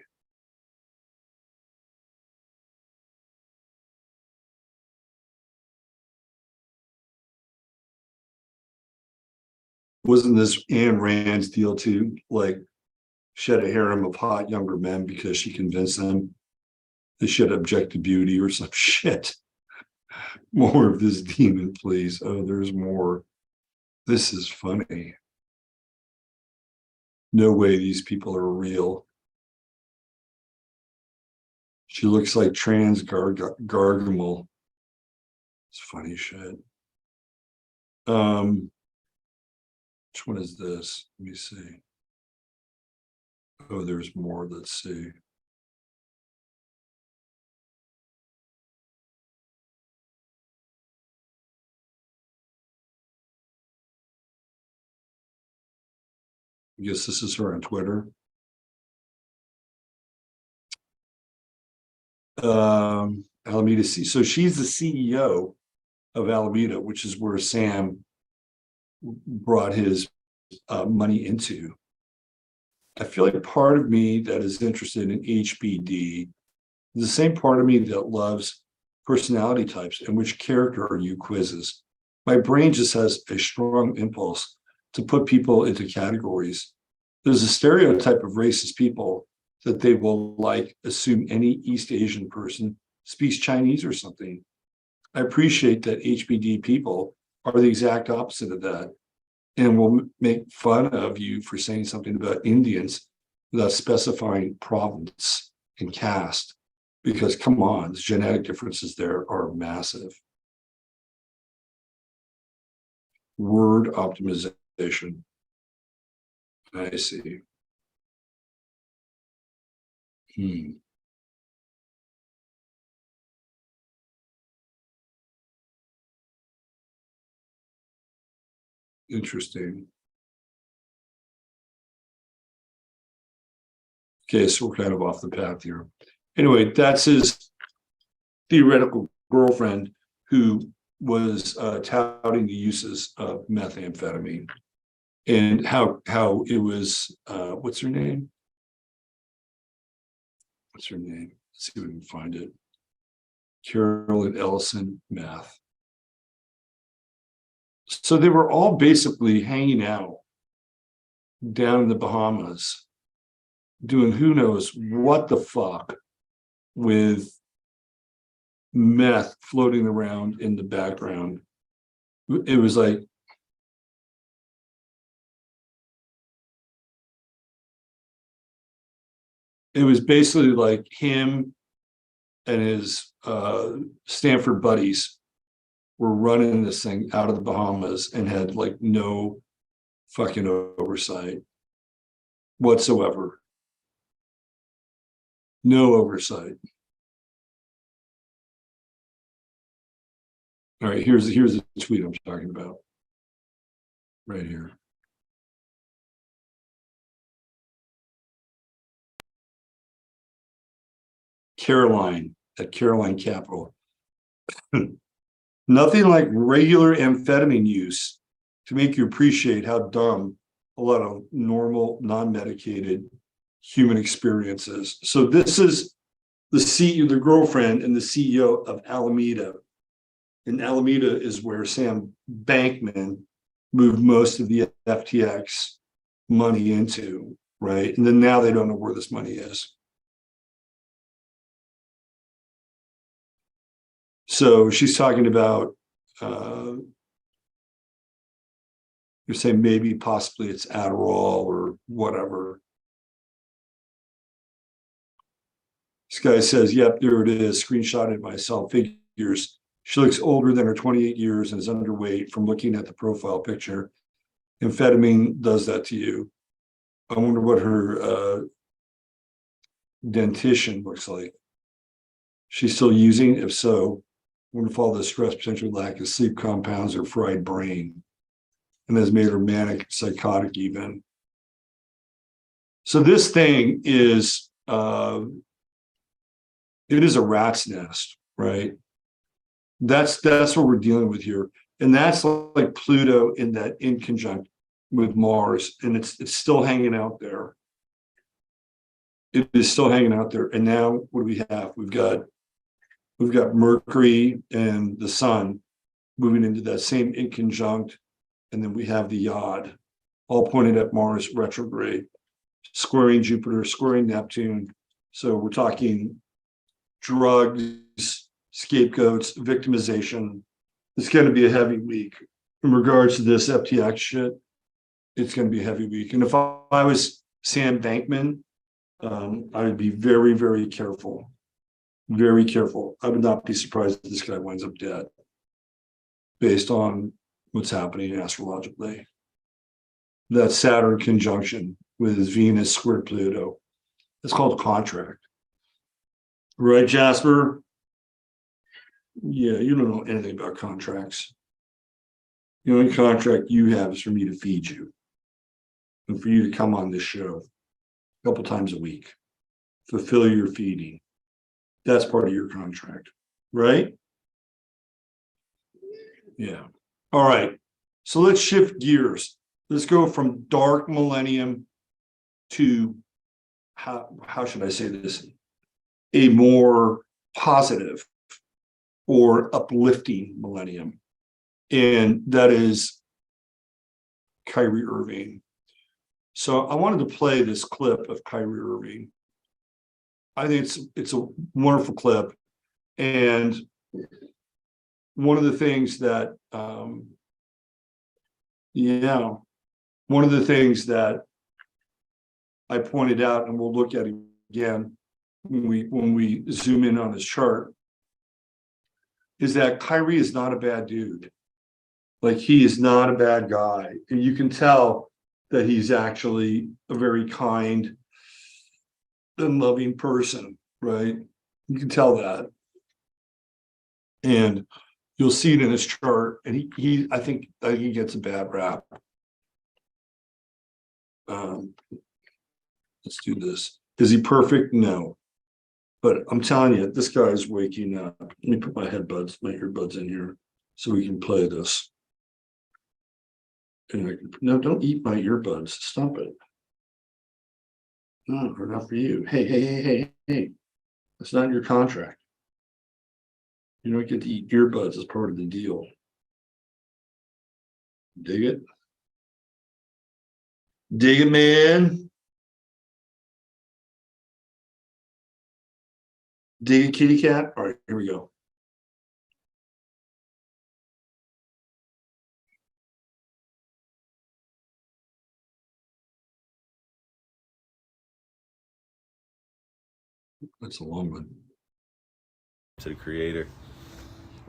Wasn't this Ayn Rand's deal too? Like, she had a harem of hot younger men because she convinced them they should object to beauty or some shit. More of this demon, please. Oh, there's more. This is funny. No way these people are real. She looks like trans Gargamel. It's funny shit. Which one is this? Let me see. Oh, there's more. Let's see. I guess this is her on Twitter. Alameda. So she's the CEO of Alameda, which is where Sam brought his money into. I feel like part of me that is interested in HBD is the same part of me that loves personality types and which character are you quizzes. My brain just has a strong impulse to put people into categories. There's a stereotype of racist people that they will like assume any East Asian person speaks Chinese or something. I appreciate that HBD people are the exact opposite of that and will make fun of you for saying something about Indians without specifying province and caste, because come on, the genetic differences there are massive. Word optimization. I see. Interesting. Okay, so we're kind of off the path here. Anyway, that's his theoretical girlfriend who was touting the uses of methamphetamine and how it was, what's her name? Let's see if we can find it. Carolyn Ellison meth. So they were all basically hanging out down in the Bahamas doing who knows what the fuck with meth floating around in the background. It was like, it was basically like him and his Stanford buddies were running this thing out of the Bahamas and had like no fucking oversight whatsoever. No oversight. All right, here's the tweet I'm talking about. Right here. Caroline at Caroline Capital. Nothing like regular amphetamine use to make you appreciate how dumb a lot of normal, non-medicated human experiences. So this is the CEO, the girlfriend and the CEO of Alameda. And Alameda is where Sam Bankman moved most of the FTX money into, right? And then now they don't know where this money is. So she's talking about, you're saying maybe possibly it's Adderall or whatever. This guy says, yep, there it is, screenshotted myself, figures. She looks older than her 28 years and is underweight from looking at the profile picture. Amphetamine does that to you. I wonder what her dentition looks like. She's still using? If so, I wonder if all the stress, potential lack of sleep compounds her fried brain and has made her manic, psychotic even. So this thing is, it is a rat's nest, right? That's what we're dealing with here. And that's like Pluto in that in conjunct with Mars. And it's still hanging out there. It is still hanging out there. And now what do we have? We've got Mercury and the Sun moving into that same in conjunct. And then we have the Yod, all pointed at Mars retrograde, squaring Jupiter, squaring Neptune. So we're talking drugs, scapegoats, victimization. It's going to be a heavy week. In regards to this FTX shit, it's going to be a heavy week. And if I was Sam Bankman, I would be very, very careful. Very careful. I would not be surprised if this guy winds up dead based on what's happening astrologically. That Saturn conjunction with his Venus squared Pluto. It's called contract. Right, Jasper? Yeah, you don't know anything about contracts. The only contract you have is for me to feed you and for you to come on this show a couple times a week, fulfill your feeding. That's part of your contract, right? Yeah. All right. So let's shift gears. Let's go from dark millennium to how should I say this? A more positive or uplifting millennium. And that is Kyrie Irving. So I wanted to play this clip of Kyrie Irving. I think it's a wonderful clip. And one of the things that one of the things that I pointed out, and we'll look at it again when we zoom in on this chart, is that Kyrie is not a bad dude. Like, he is not a bad guy. And you can tell that he's actually a very kind and loving person, right? You can tell that. And you'll see it in his chart. And I think he gets a bad rap. Let's do this. Is he perfect? No. But I'm telling you, this guy is waking up. Let me put my earbuds in here so we can play this. And no, don't eat my earbuds. Stop it. No, they're not for you. Hey. That's not your contract. You don't get to eat earbuds as part of the deal. Dig it? Dig it, man. Dig it, kitty cat. All right, here we go. That's a long one. To the Creator.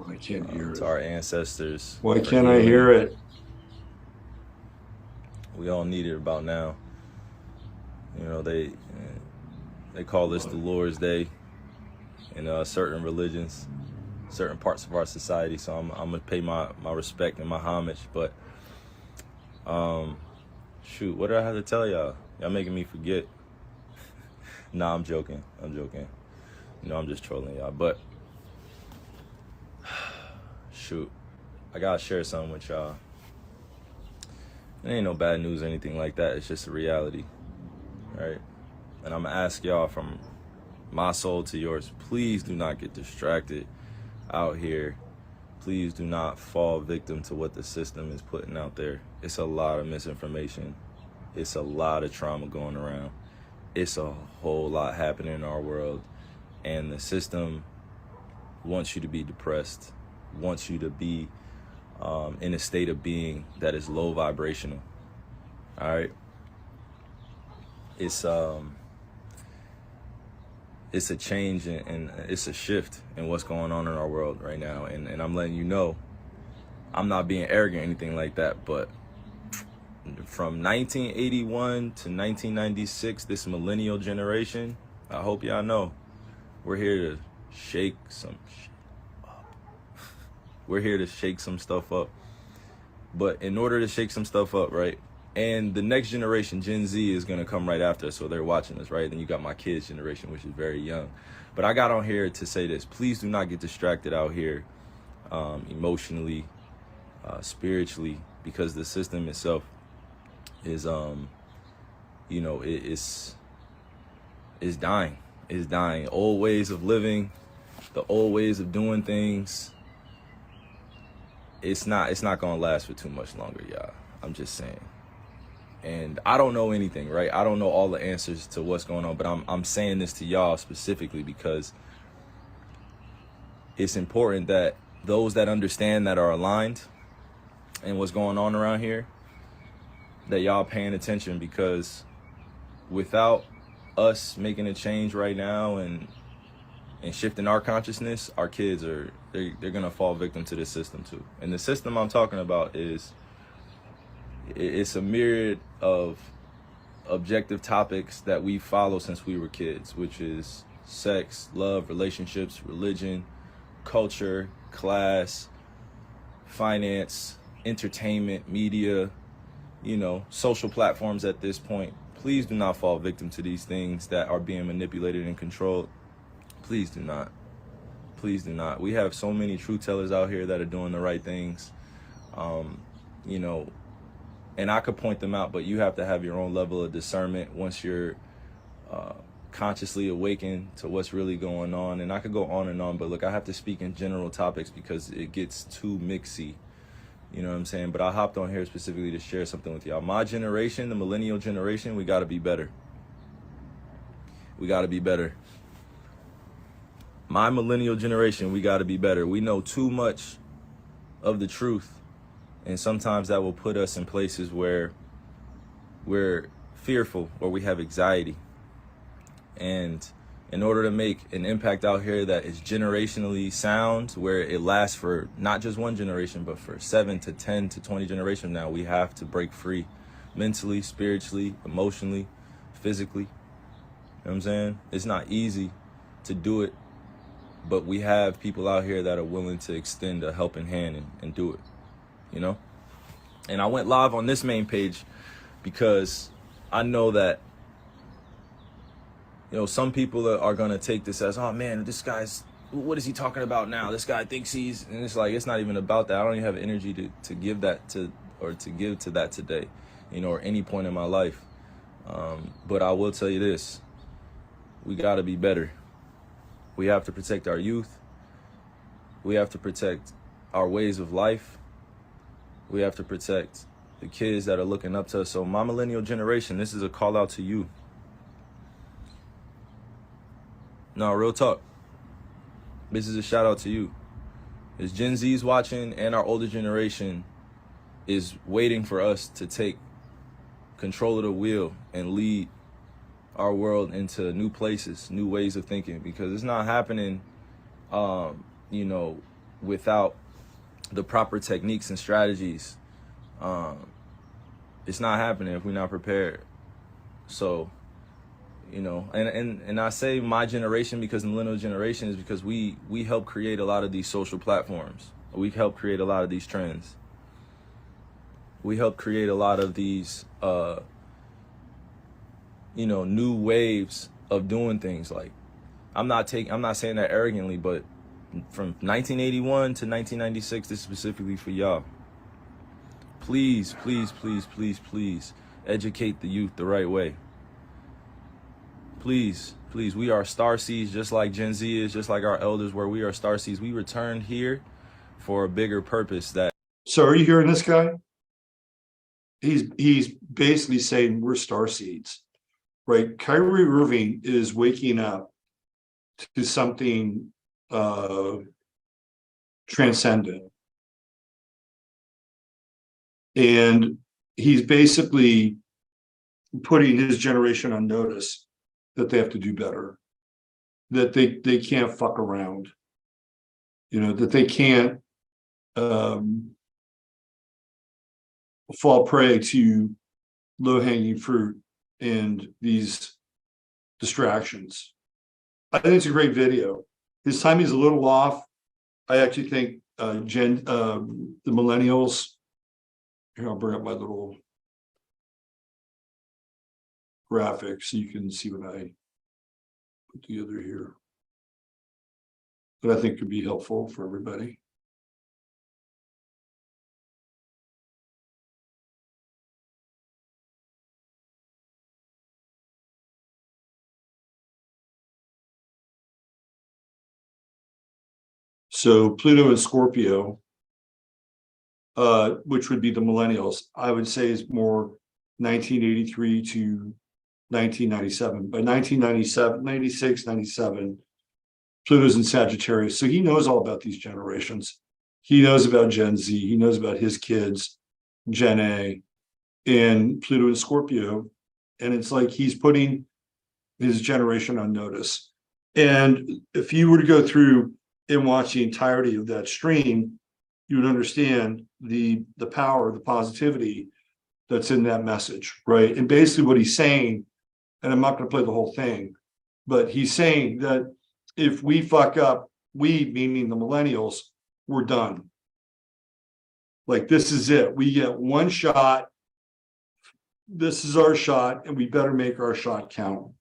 I can't hear it. To our ancestors. Why can't I hear it? We all need it about now. You know, they call this the Lord's Day in certain religions, certain parts of our society. So I'm gonna pay my respect and my homage. But shoot, what did I have to tell y'all? Y'all making me forget. Nah, I'm joking. You know, I'm just trolling y'all. But shoot, I gotta share something with y'all. It ain't no bad news or anything like that. It's just a reality, right? And I'm gonna ask y'all from my soul to yours, please do not get distracted out here. Please do not fall victim to what the system is putting out there. It's a lot of misinformation. It's a lot of trauma going around. It's a whole lot happening in our world. And the system wants you to be depressed, wants you to be in a state of being that is low vibrational. All right. It's a change and it's a shift in what's going on in our world right now. And I'm letting you know, I'm not being arrogant or anything like that, but from 1981 to 1996, this millennial generation, I hope y'all know, we're here to shake some shit up. We're here to shake some stuff up. But in order to shake some stuff up, right? And the next generation, Gen Z, is going to come right after us, so they're watching us, right? Then you got my kids' generation, which is very young. But I got on here to say this. Please do not get distracted out here emotionally, spiritually, because the system itself is, you know, it's dying. It's dying. Old ways of living, the old ways of doing things, it's not going to last for too much longer, y'all. I'm just saying. And I don't know anything, right? I don't know all the answers to what's going on, but I'm saying this to y'all specifically because it's important that those that understand, that are aligned and what's going on around here, that y'all paying attention, because without us making a change right now and shifting our consciousness, our kids they're gonna fall victim to this system too. And the system I'm talking about it's a myriad of objective topics that we follow since we were kids, which is sex, love, relationships, religion, culture, class, finance, entertainment, media, you know, social platforms at this point. Please do not fall victim to these things that are being manipulated and controlled. Please do not. Please do not. We have so many truth tellers out here that are doing the right things. You know, and I could point them out, but you have to have your own level of discernment once you're consciously awakened to what's really going on. And I could go on and on, but look, I have to speak in general topics because it gets too mixy. You know what I'm saying? But I hopped on here specifically to share something with y'all. My generation, the millennial generation, we got to be better. We got to be better. My millennial generation, we got to be better. We know too much of the truth. And sometimes that will put us in places where we're fearful or we have anxiety. And in order to make an impact out here that is generationally sound, where it lasts for not just one generation, but for 7 to 10 to 20 generations now, we have to break free mentally, spiritually, emotionally, physically. You know what I'm saying? It's not easy to do it, but we have people out here that are willing to extend a helping hand and do it. You know? And I went live on this main page because I know that, you know, some people are going to take this as, oh man, this guy's, what is he talking about now? This guy thinks he's, and it's like, it's not even about that. I don't even have energy to give that to, or to give to that today, you know, or any point in my life. But I will tell you this, we got to be better. We have to protect our youth. We have to protect our ways of life. We have to protect the kids that are looking up to us. So my millennial generation, this is a call out to you. No, real talk. This is a shout out to you. As Gen Z's watching and our older generation is waiting for us to take control of the wheel and lead our world into new places, new ways of thinking, because it's not happening, you know, without the proper techniques and strategies. It's not happening if we're not prepared. So, you know, and I say my generation because the millennial generation is because we help create a lot of these social platforms. We help create a lot of these trends. We help create a lot of these, you know, new waves of doing things. Like, I'm not saying that arrogantly, but from 1981 to 1996, this is specifically for y'all. Please, please, please, please, please educate the youth the right way. Please, please, we are starseeds, just like Gen Z is, just like our elders were. We are starseeds. We returned here for a bigger purpose. So are you hearing this guy? He's basically saying we're starseeds, right? Kyrie Irving is waking up to something transcendent. And he's basically putting his generation on notice that they have to do better, that they can't fuck around, you know, that they can't fall prey to low-hanging fruit and these distractions. I think it's a great video. His timing's a little off. I actually think the millennials. Here, I'll bring up my little graphic so you can see what I put together here. That I think could be helpful for everybody. So Pluto and Scorpio, which would be the millennials, I would say is more 1983 to 1997. By 1997, 96, 97, Pluto's in Sagittarius. So he knows all about these generations. He knows about Gen Z. He knows about his kids, Gen A, and Pluto and Scorpio. And it's like he's putting his generation on notice. And if you were to go through and watch the entirety of that stream, you would understand the power, the positivity that's in that message, right? And basically what he's saying, and I'm not going to play the whole thing, but he's saying that if we fuck up, we, meaning the millennials, we're done. Like, this is it. We get one shot. This is our shot, and we better make our shot count.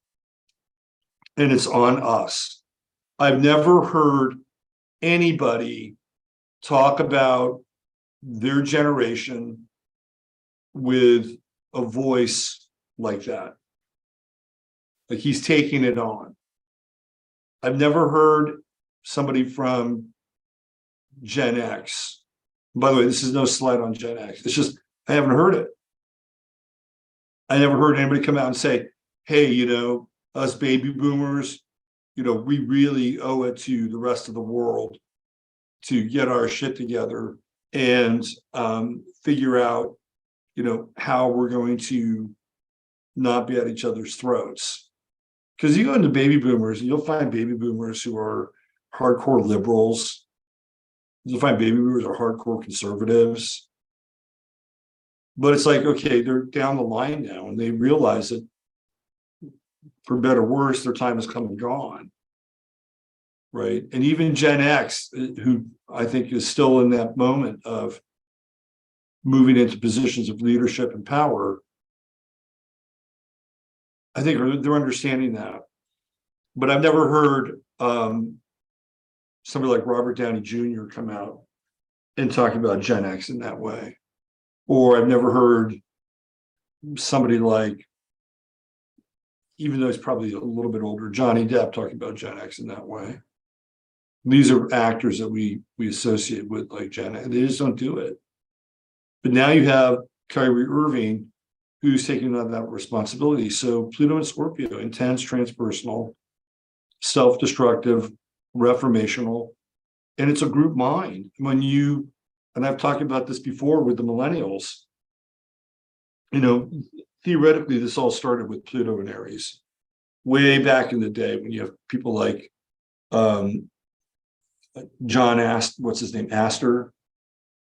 And it's on us. I've never heard anybody talk about their generation with a voice like that. Like, he's taking it on. I've never heard somebody from Gen X. By the way, this is no slight on Gen X. It's just, I haven't heard it. I never heard anybody come out and say, hey, you know, us baby boomers, you know, we really owe it to the rest of the world to get our shit together and figure out, you know, how we're going to not be at each other's throats. Because you go into baby boomers, and you'll find baby boomers who are hardcore liberals. You'll find baby boomers are hardcore conservatives. But it's like, okay, they're down the line now, and they realize that, for better or worse, their time has come and gone. Right. And even Gen X, who I think is still in that moment of moving into positions of leadership and power, I think they're understanding that. But I've never heard somebody like Robert Downey Jr. come out and talk about Gen X in that way. Or I've never heard somebody like, even though he's probably a little bit older, Johnny Depp talking about Gen X in that way. These are actors that we associate with like Gen X. They just don't do it. But now you have Kyrie Irving, who's taking on that responsibility. So Pluto and Scorpio, intense, transpersonal, self-destructive, reformational, and it's a group mind. When you, and I've talked about this before with the millennials, you know, theoretically, this all started with Pluto and Aries. way back in the day when you have people like John what's his name, Astor,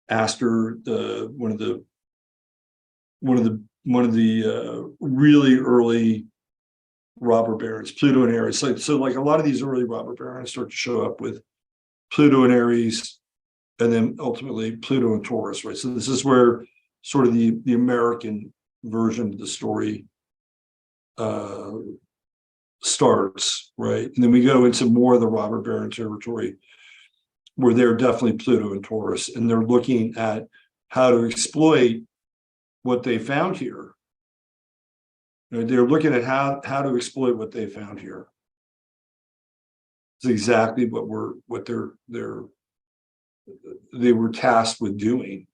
the one of the really early robber barons, Pluto and Aries. So like a lot of these early robber barons start to show up with Pluto and Aries, and then ultimately Pluto and Taurus, right? So this is where sort of the American version of the story starts, right? And then we go into more of the robber baron territory, where they're definitely Pluto and Taurus, and they're looking at how to exploit what they found here. You know, they're looking at how to exploit what they found here. It's exactly what they were tasked with doing.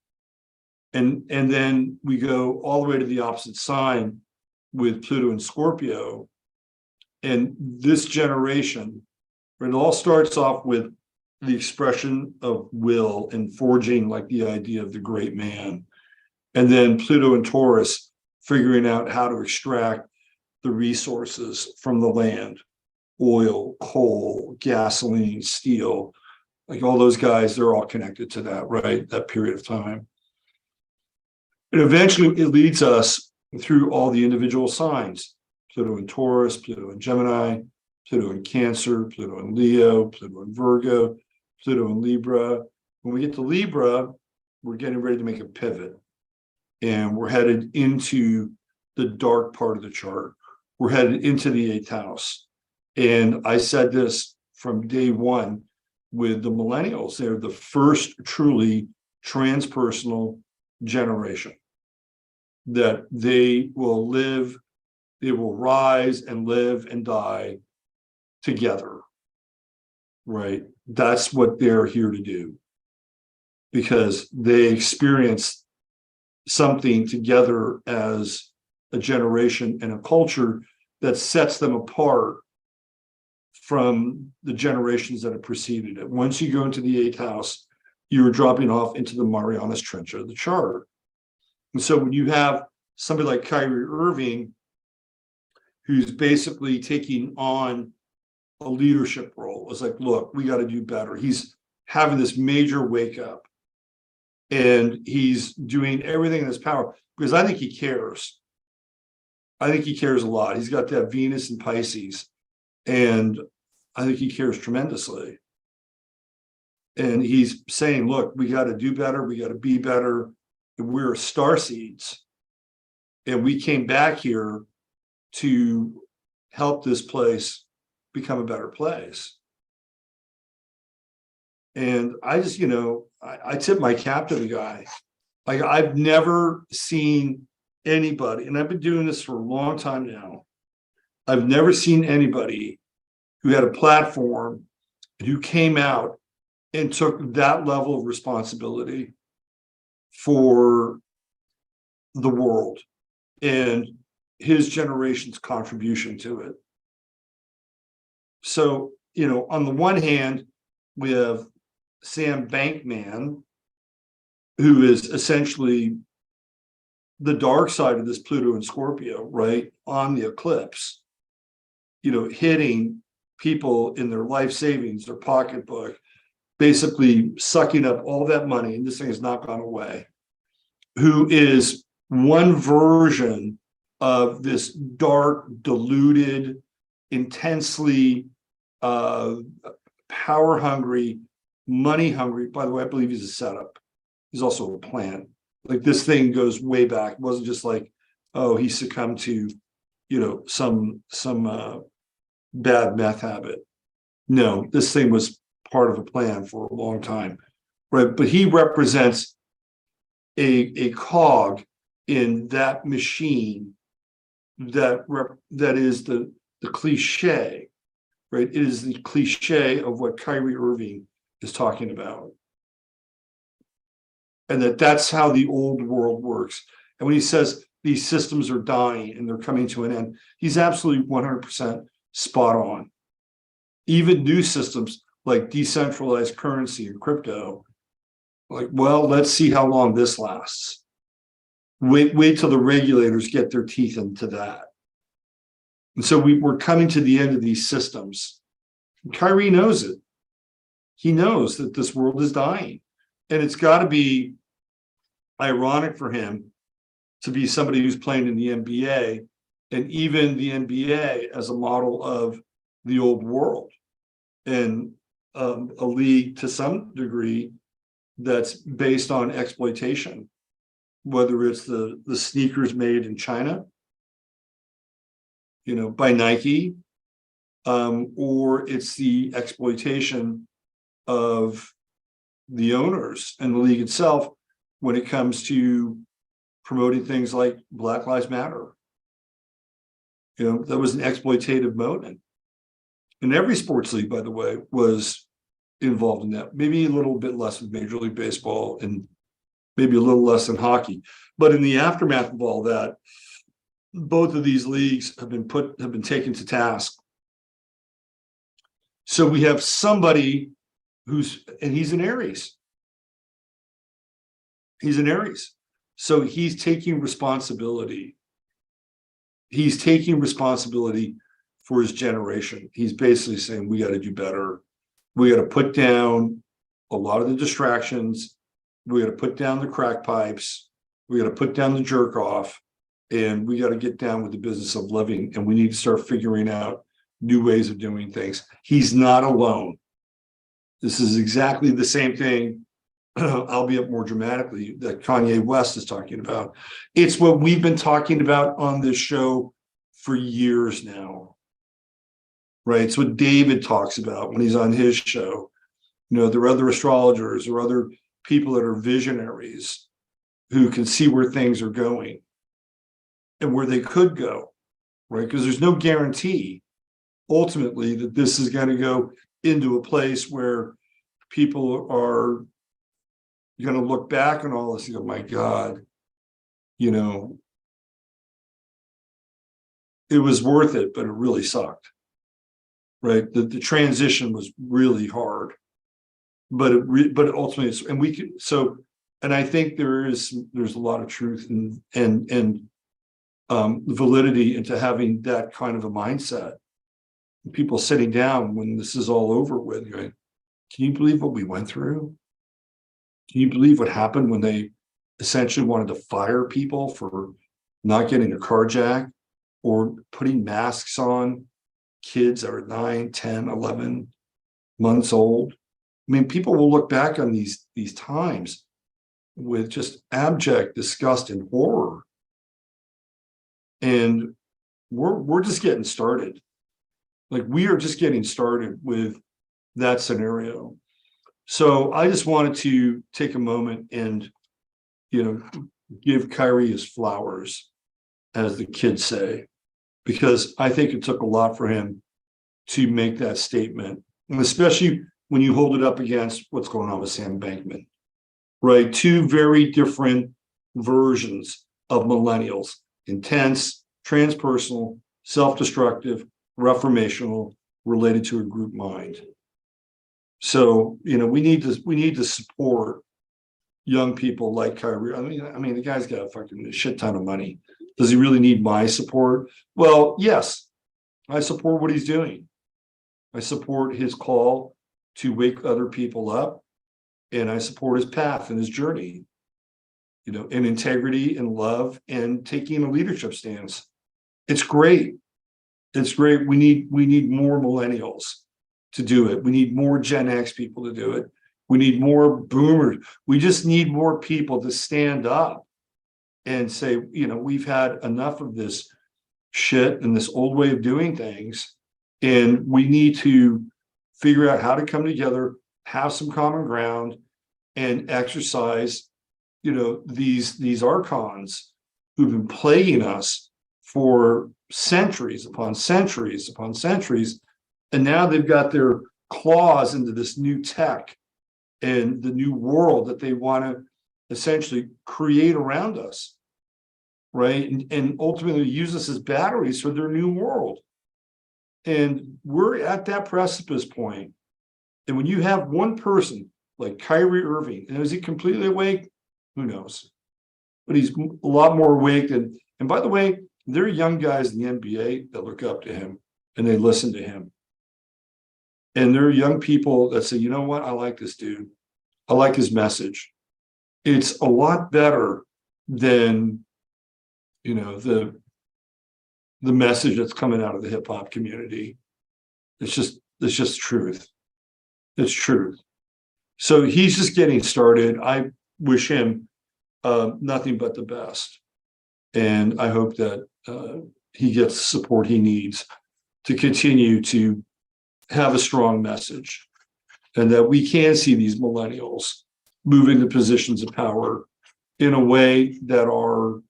And then we go all the way to the opposite sign with Pluto and Scorpio. And this generation, it all starts off with the expression of will and forging like the idea of the great man. And then Pluto and Taurus figuring out how to extract the resources from the land, oil, coal, gasoline, steel, like all those guys, they're all connected to that, right? That period of time. And eventually it leads us through all the individual signs, Pluto and Taurus, Pluto and Gemini, Pluto and Cancer, Pluto and Leo, Pluto and Virgo, Pluto and Libra. When we get to Libra, we're getting ready to make a pivot. And we're headed into the dark part of the chart. We're headed into the 8th house. And I said this from day one with the Millennials. They're the first truly transpersonal generation, that they will rise and live and die together, right? That's what they're here to do, because they experience something together as a generation and a culture that sets them apart from the generations that have preceded it. Once you go into the 8th house, you're dropping off into the Marianas Trench of the chart. And so when you have somebody like Kyrie Irving, who's basically taking on a leadership role, it's like, look, we got to do better. He's having this major wake up, and he's doing everything in his power, because I think he cares. I think he cares a lot. He's got that Venus in Pisces, and I think he cares tremendously. And he's saying, look, we got to do better. We got to be better. We're star seeds. And we came back here to help this place become a better place. And I just, I tip my cap to the guy. Like, I've never seen anybody, and I've been doing this for a long time now. I've never seen anybody who had a platform and who came out and took that level of responsibility for the world and his generation's contribution to it. So, on the one hand, we have Sam Bankman, who is essentially the dark side of this Pluto and Scorpio, right, on the eclipse, hitting people in their life savings, their pocketbook, basically sucking up all that money, and this thing has not gone away, who is one version of this dark, deluded, intensely power hungry, money hungry. By the way, I believe he's a setup. He's also a plant. Like, this thing goes way back. It wasn't just like, oh, he succumbed to, some bad meth habit. No, this thing was part of a plan for a long time, right? But he represents a cog in that machine that is the cliche, right? It is the cliche of what Kyrie Irving is talking about. And that's how the old world works. And when he says these systems are dying and they're coming to an end, he's absolutely 100% spot on. Even new systems like decentralized currency and crypto, like, well, let's see how long this lasts. Wait till the regulators get their teeth into that. And so we're coming to the end of these systems. Kyrie knows it. He knows that this world is dying. And it's got to be ironic for him to be somebody who's playing in the NBA, and even the NBA as a model of the old world, and a league to some degree that's based on exploitation, whether it's the sneakers made in China, by Nike, or it's the exploitation of the owners and the league itself when it comes to promoting things like Black Lives Matter. That was an exploitative moment. And every sports league, by the way, was involved in that. Maybe a little bit less with Major League Baseball and maybe a little less in hockey. But in the aftermath of all that, both of these leagues have been taken to task. So we have somebody and he's an Aries. He's an Aries. So he's taking responsibility. He's taking responsibility for his generation. He's basically saying, we got to do better. We got to put down a lot of the distractions. We got to put down the crack pipes. We got to put down the jerk off. And we got to get down with the business of living. And we need to start figuring out new ways of doing things. He's not alone. This is exactly the same thing, albeit more dramatically, that Kanye West is talking about. It's what we've been talking about on this show for years now, right? It's what David talks about when he's on his show. There are other astrologers or other people that are visionaries who can see where things are going and where they could go, right? Because there's no guarantee ultimately that this is going to go into a place where people are going to look back on all this and go, my God, it was worth it, but it really sucked, right? The transition was really hard, but ultimately, and I think there's a lot of truth and validity into having that kind of a mindset. People sitting down when this is all over with, going, can you believe what we went through? Can you believe what happened when they essentially wanted to fire people for not getting a carjack or putting masks on kids that are 9, 10, 11 months old? I mean, people will look back on these times with just abject disgust and horror. And we're just getting started. Like, we are just getting started with that scenario. So I just wanted to take a moment and, give Kyrie his flowers, as the kids say, because I think it took a lot for him to make that statement, and especially when you hold it up against what's going on with Sam Bankman, right? Two very different versions of millennials: intense, transpersonal, self-destructive, reformational, related to a group mind. So, we need to support young people like Kyrie. I mean, the guy's got a fucking shit ton of money. Does he really need my support? Well, yes, I support what he's doing. I support his call to wake other people up, and I support his path and his journey, in integrity and love and taking a leadership stance. It's great. It's great. We need more millennials to do it. We need more Gen X people to do it. We need more boomers. We just need more people to stand up and say, we've had enough of this shit and this old way of doing things, and we need to figure out how to come together, have some common ground, and exercise, these archons who've been plaguing us for centuries upon centuries upon centuries. And now they've got their claws into this new tech and the new world that they want to essentially create around us, right? And ultimately use us as batteries for their new world. And we're at that precipice point. And when you have one person like Kyrie Irving, and is he completely awake? Who knows? But he's a lot more awake than, and by the way, There are young guys in the NBA that look up to him and they listen to him. And there are young people that say, you know what? I like this dude. I like his message. It's a lot better than, the message that's coming out of the hip hop community. It's just truth. It's truth. So he's just getting started. I wish him nothing but the best. And I hope that he gets the support he needs to continue to have a strong message, and that we can see these millennials move into positions of power in a way that are,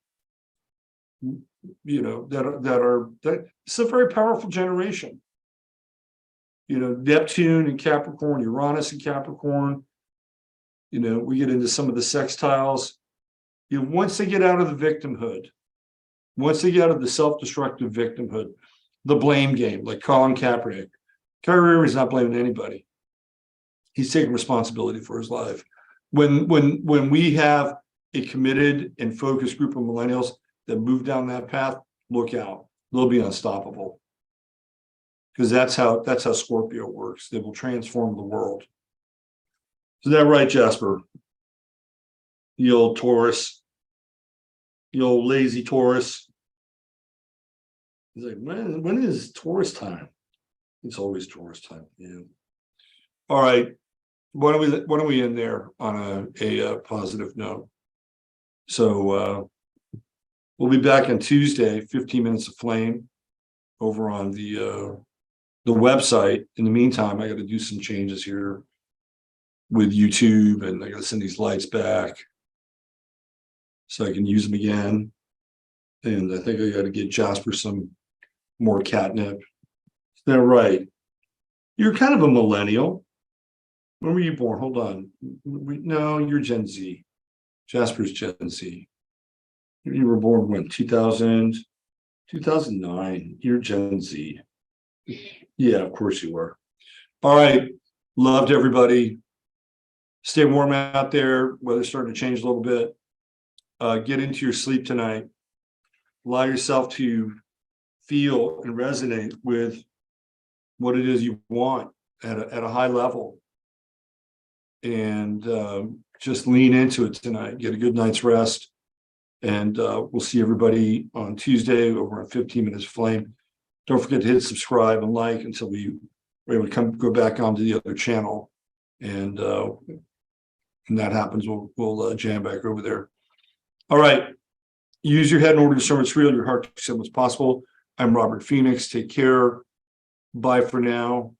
that it's a very powerful generation. Neptune and Capricorn, Uranus and Capricorn. We get into some of the sextiles. Once they get out of the victimhood, once they get out of the self-destructive victimhood, the blame game, like Colin Kaepernick. Kyrie Irving is not blaming anybody. He's taking responsibility for his life. When we have a committed and focused group of millennials that move down that path, look out. They'll be unstoppable. Because that's how Scorpio works. They will transform the world. Is that right, Jasper? You old Taurus. You old lazy Taurus. He's like, when is Taurus time? It's always Taurus time. Yeah. All right. Why don't we end there on a positive note? So we'll be back on Tuesday, 15 minutes of flame over on the website. In the meantime, I got to do some changes here with YouTube, and I got to send these lights back so I can use them again. And I think I got to get Jasper some more catnip. Is that right? You're kind of a millennial. When were you born? Hold on. No, you're Gen Z. Jasper's Gen Z. You were born when? 2000, 2009. You're Gen Z. Yeah, of course you were. All right. Loved everybody. Stay warm out there. Weather's starting to change a little bit. Get into your sleep tonight. Allow yourself to feel and resonate with what it is you want at a high level. And just lean into it tonight. Get a good night's rest. And we'll see everybody on Tuesday over on 15 Minutes of Flame. Don't forget to hit subscribe and like until we're able to go back onto the other channel. And when that happens, we'll jam back over there. All right. Use your head in order to discern what's real, your heart to accept what's possible. I'm Robert Phoenix. Take care. Bye for now.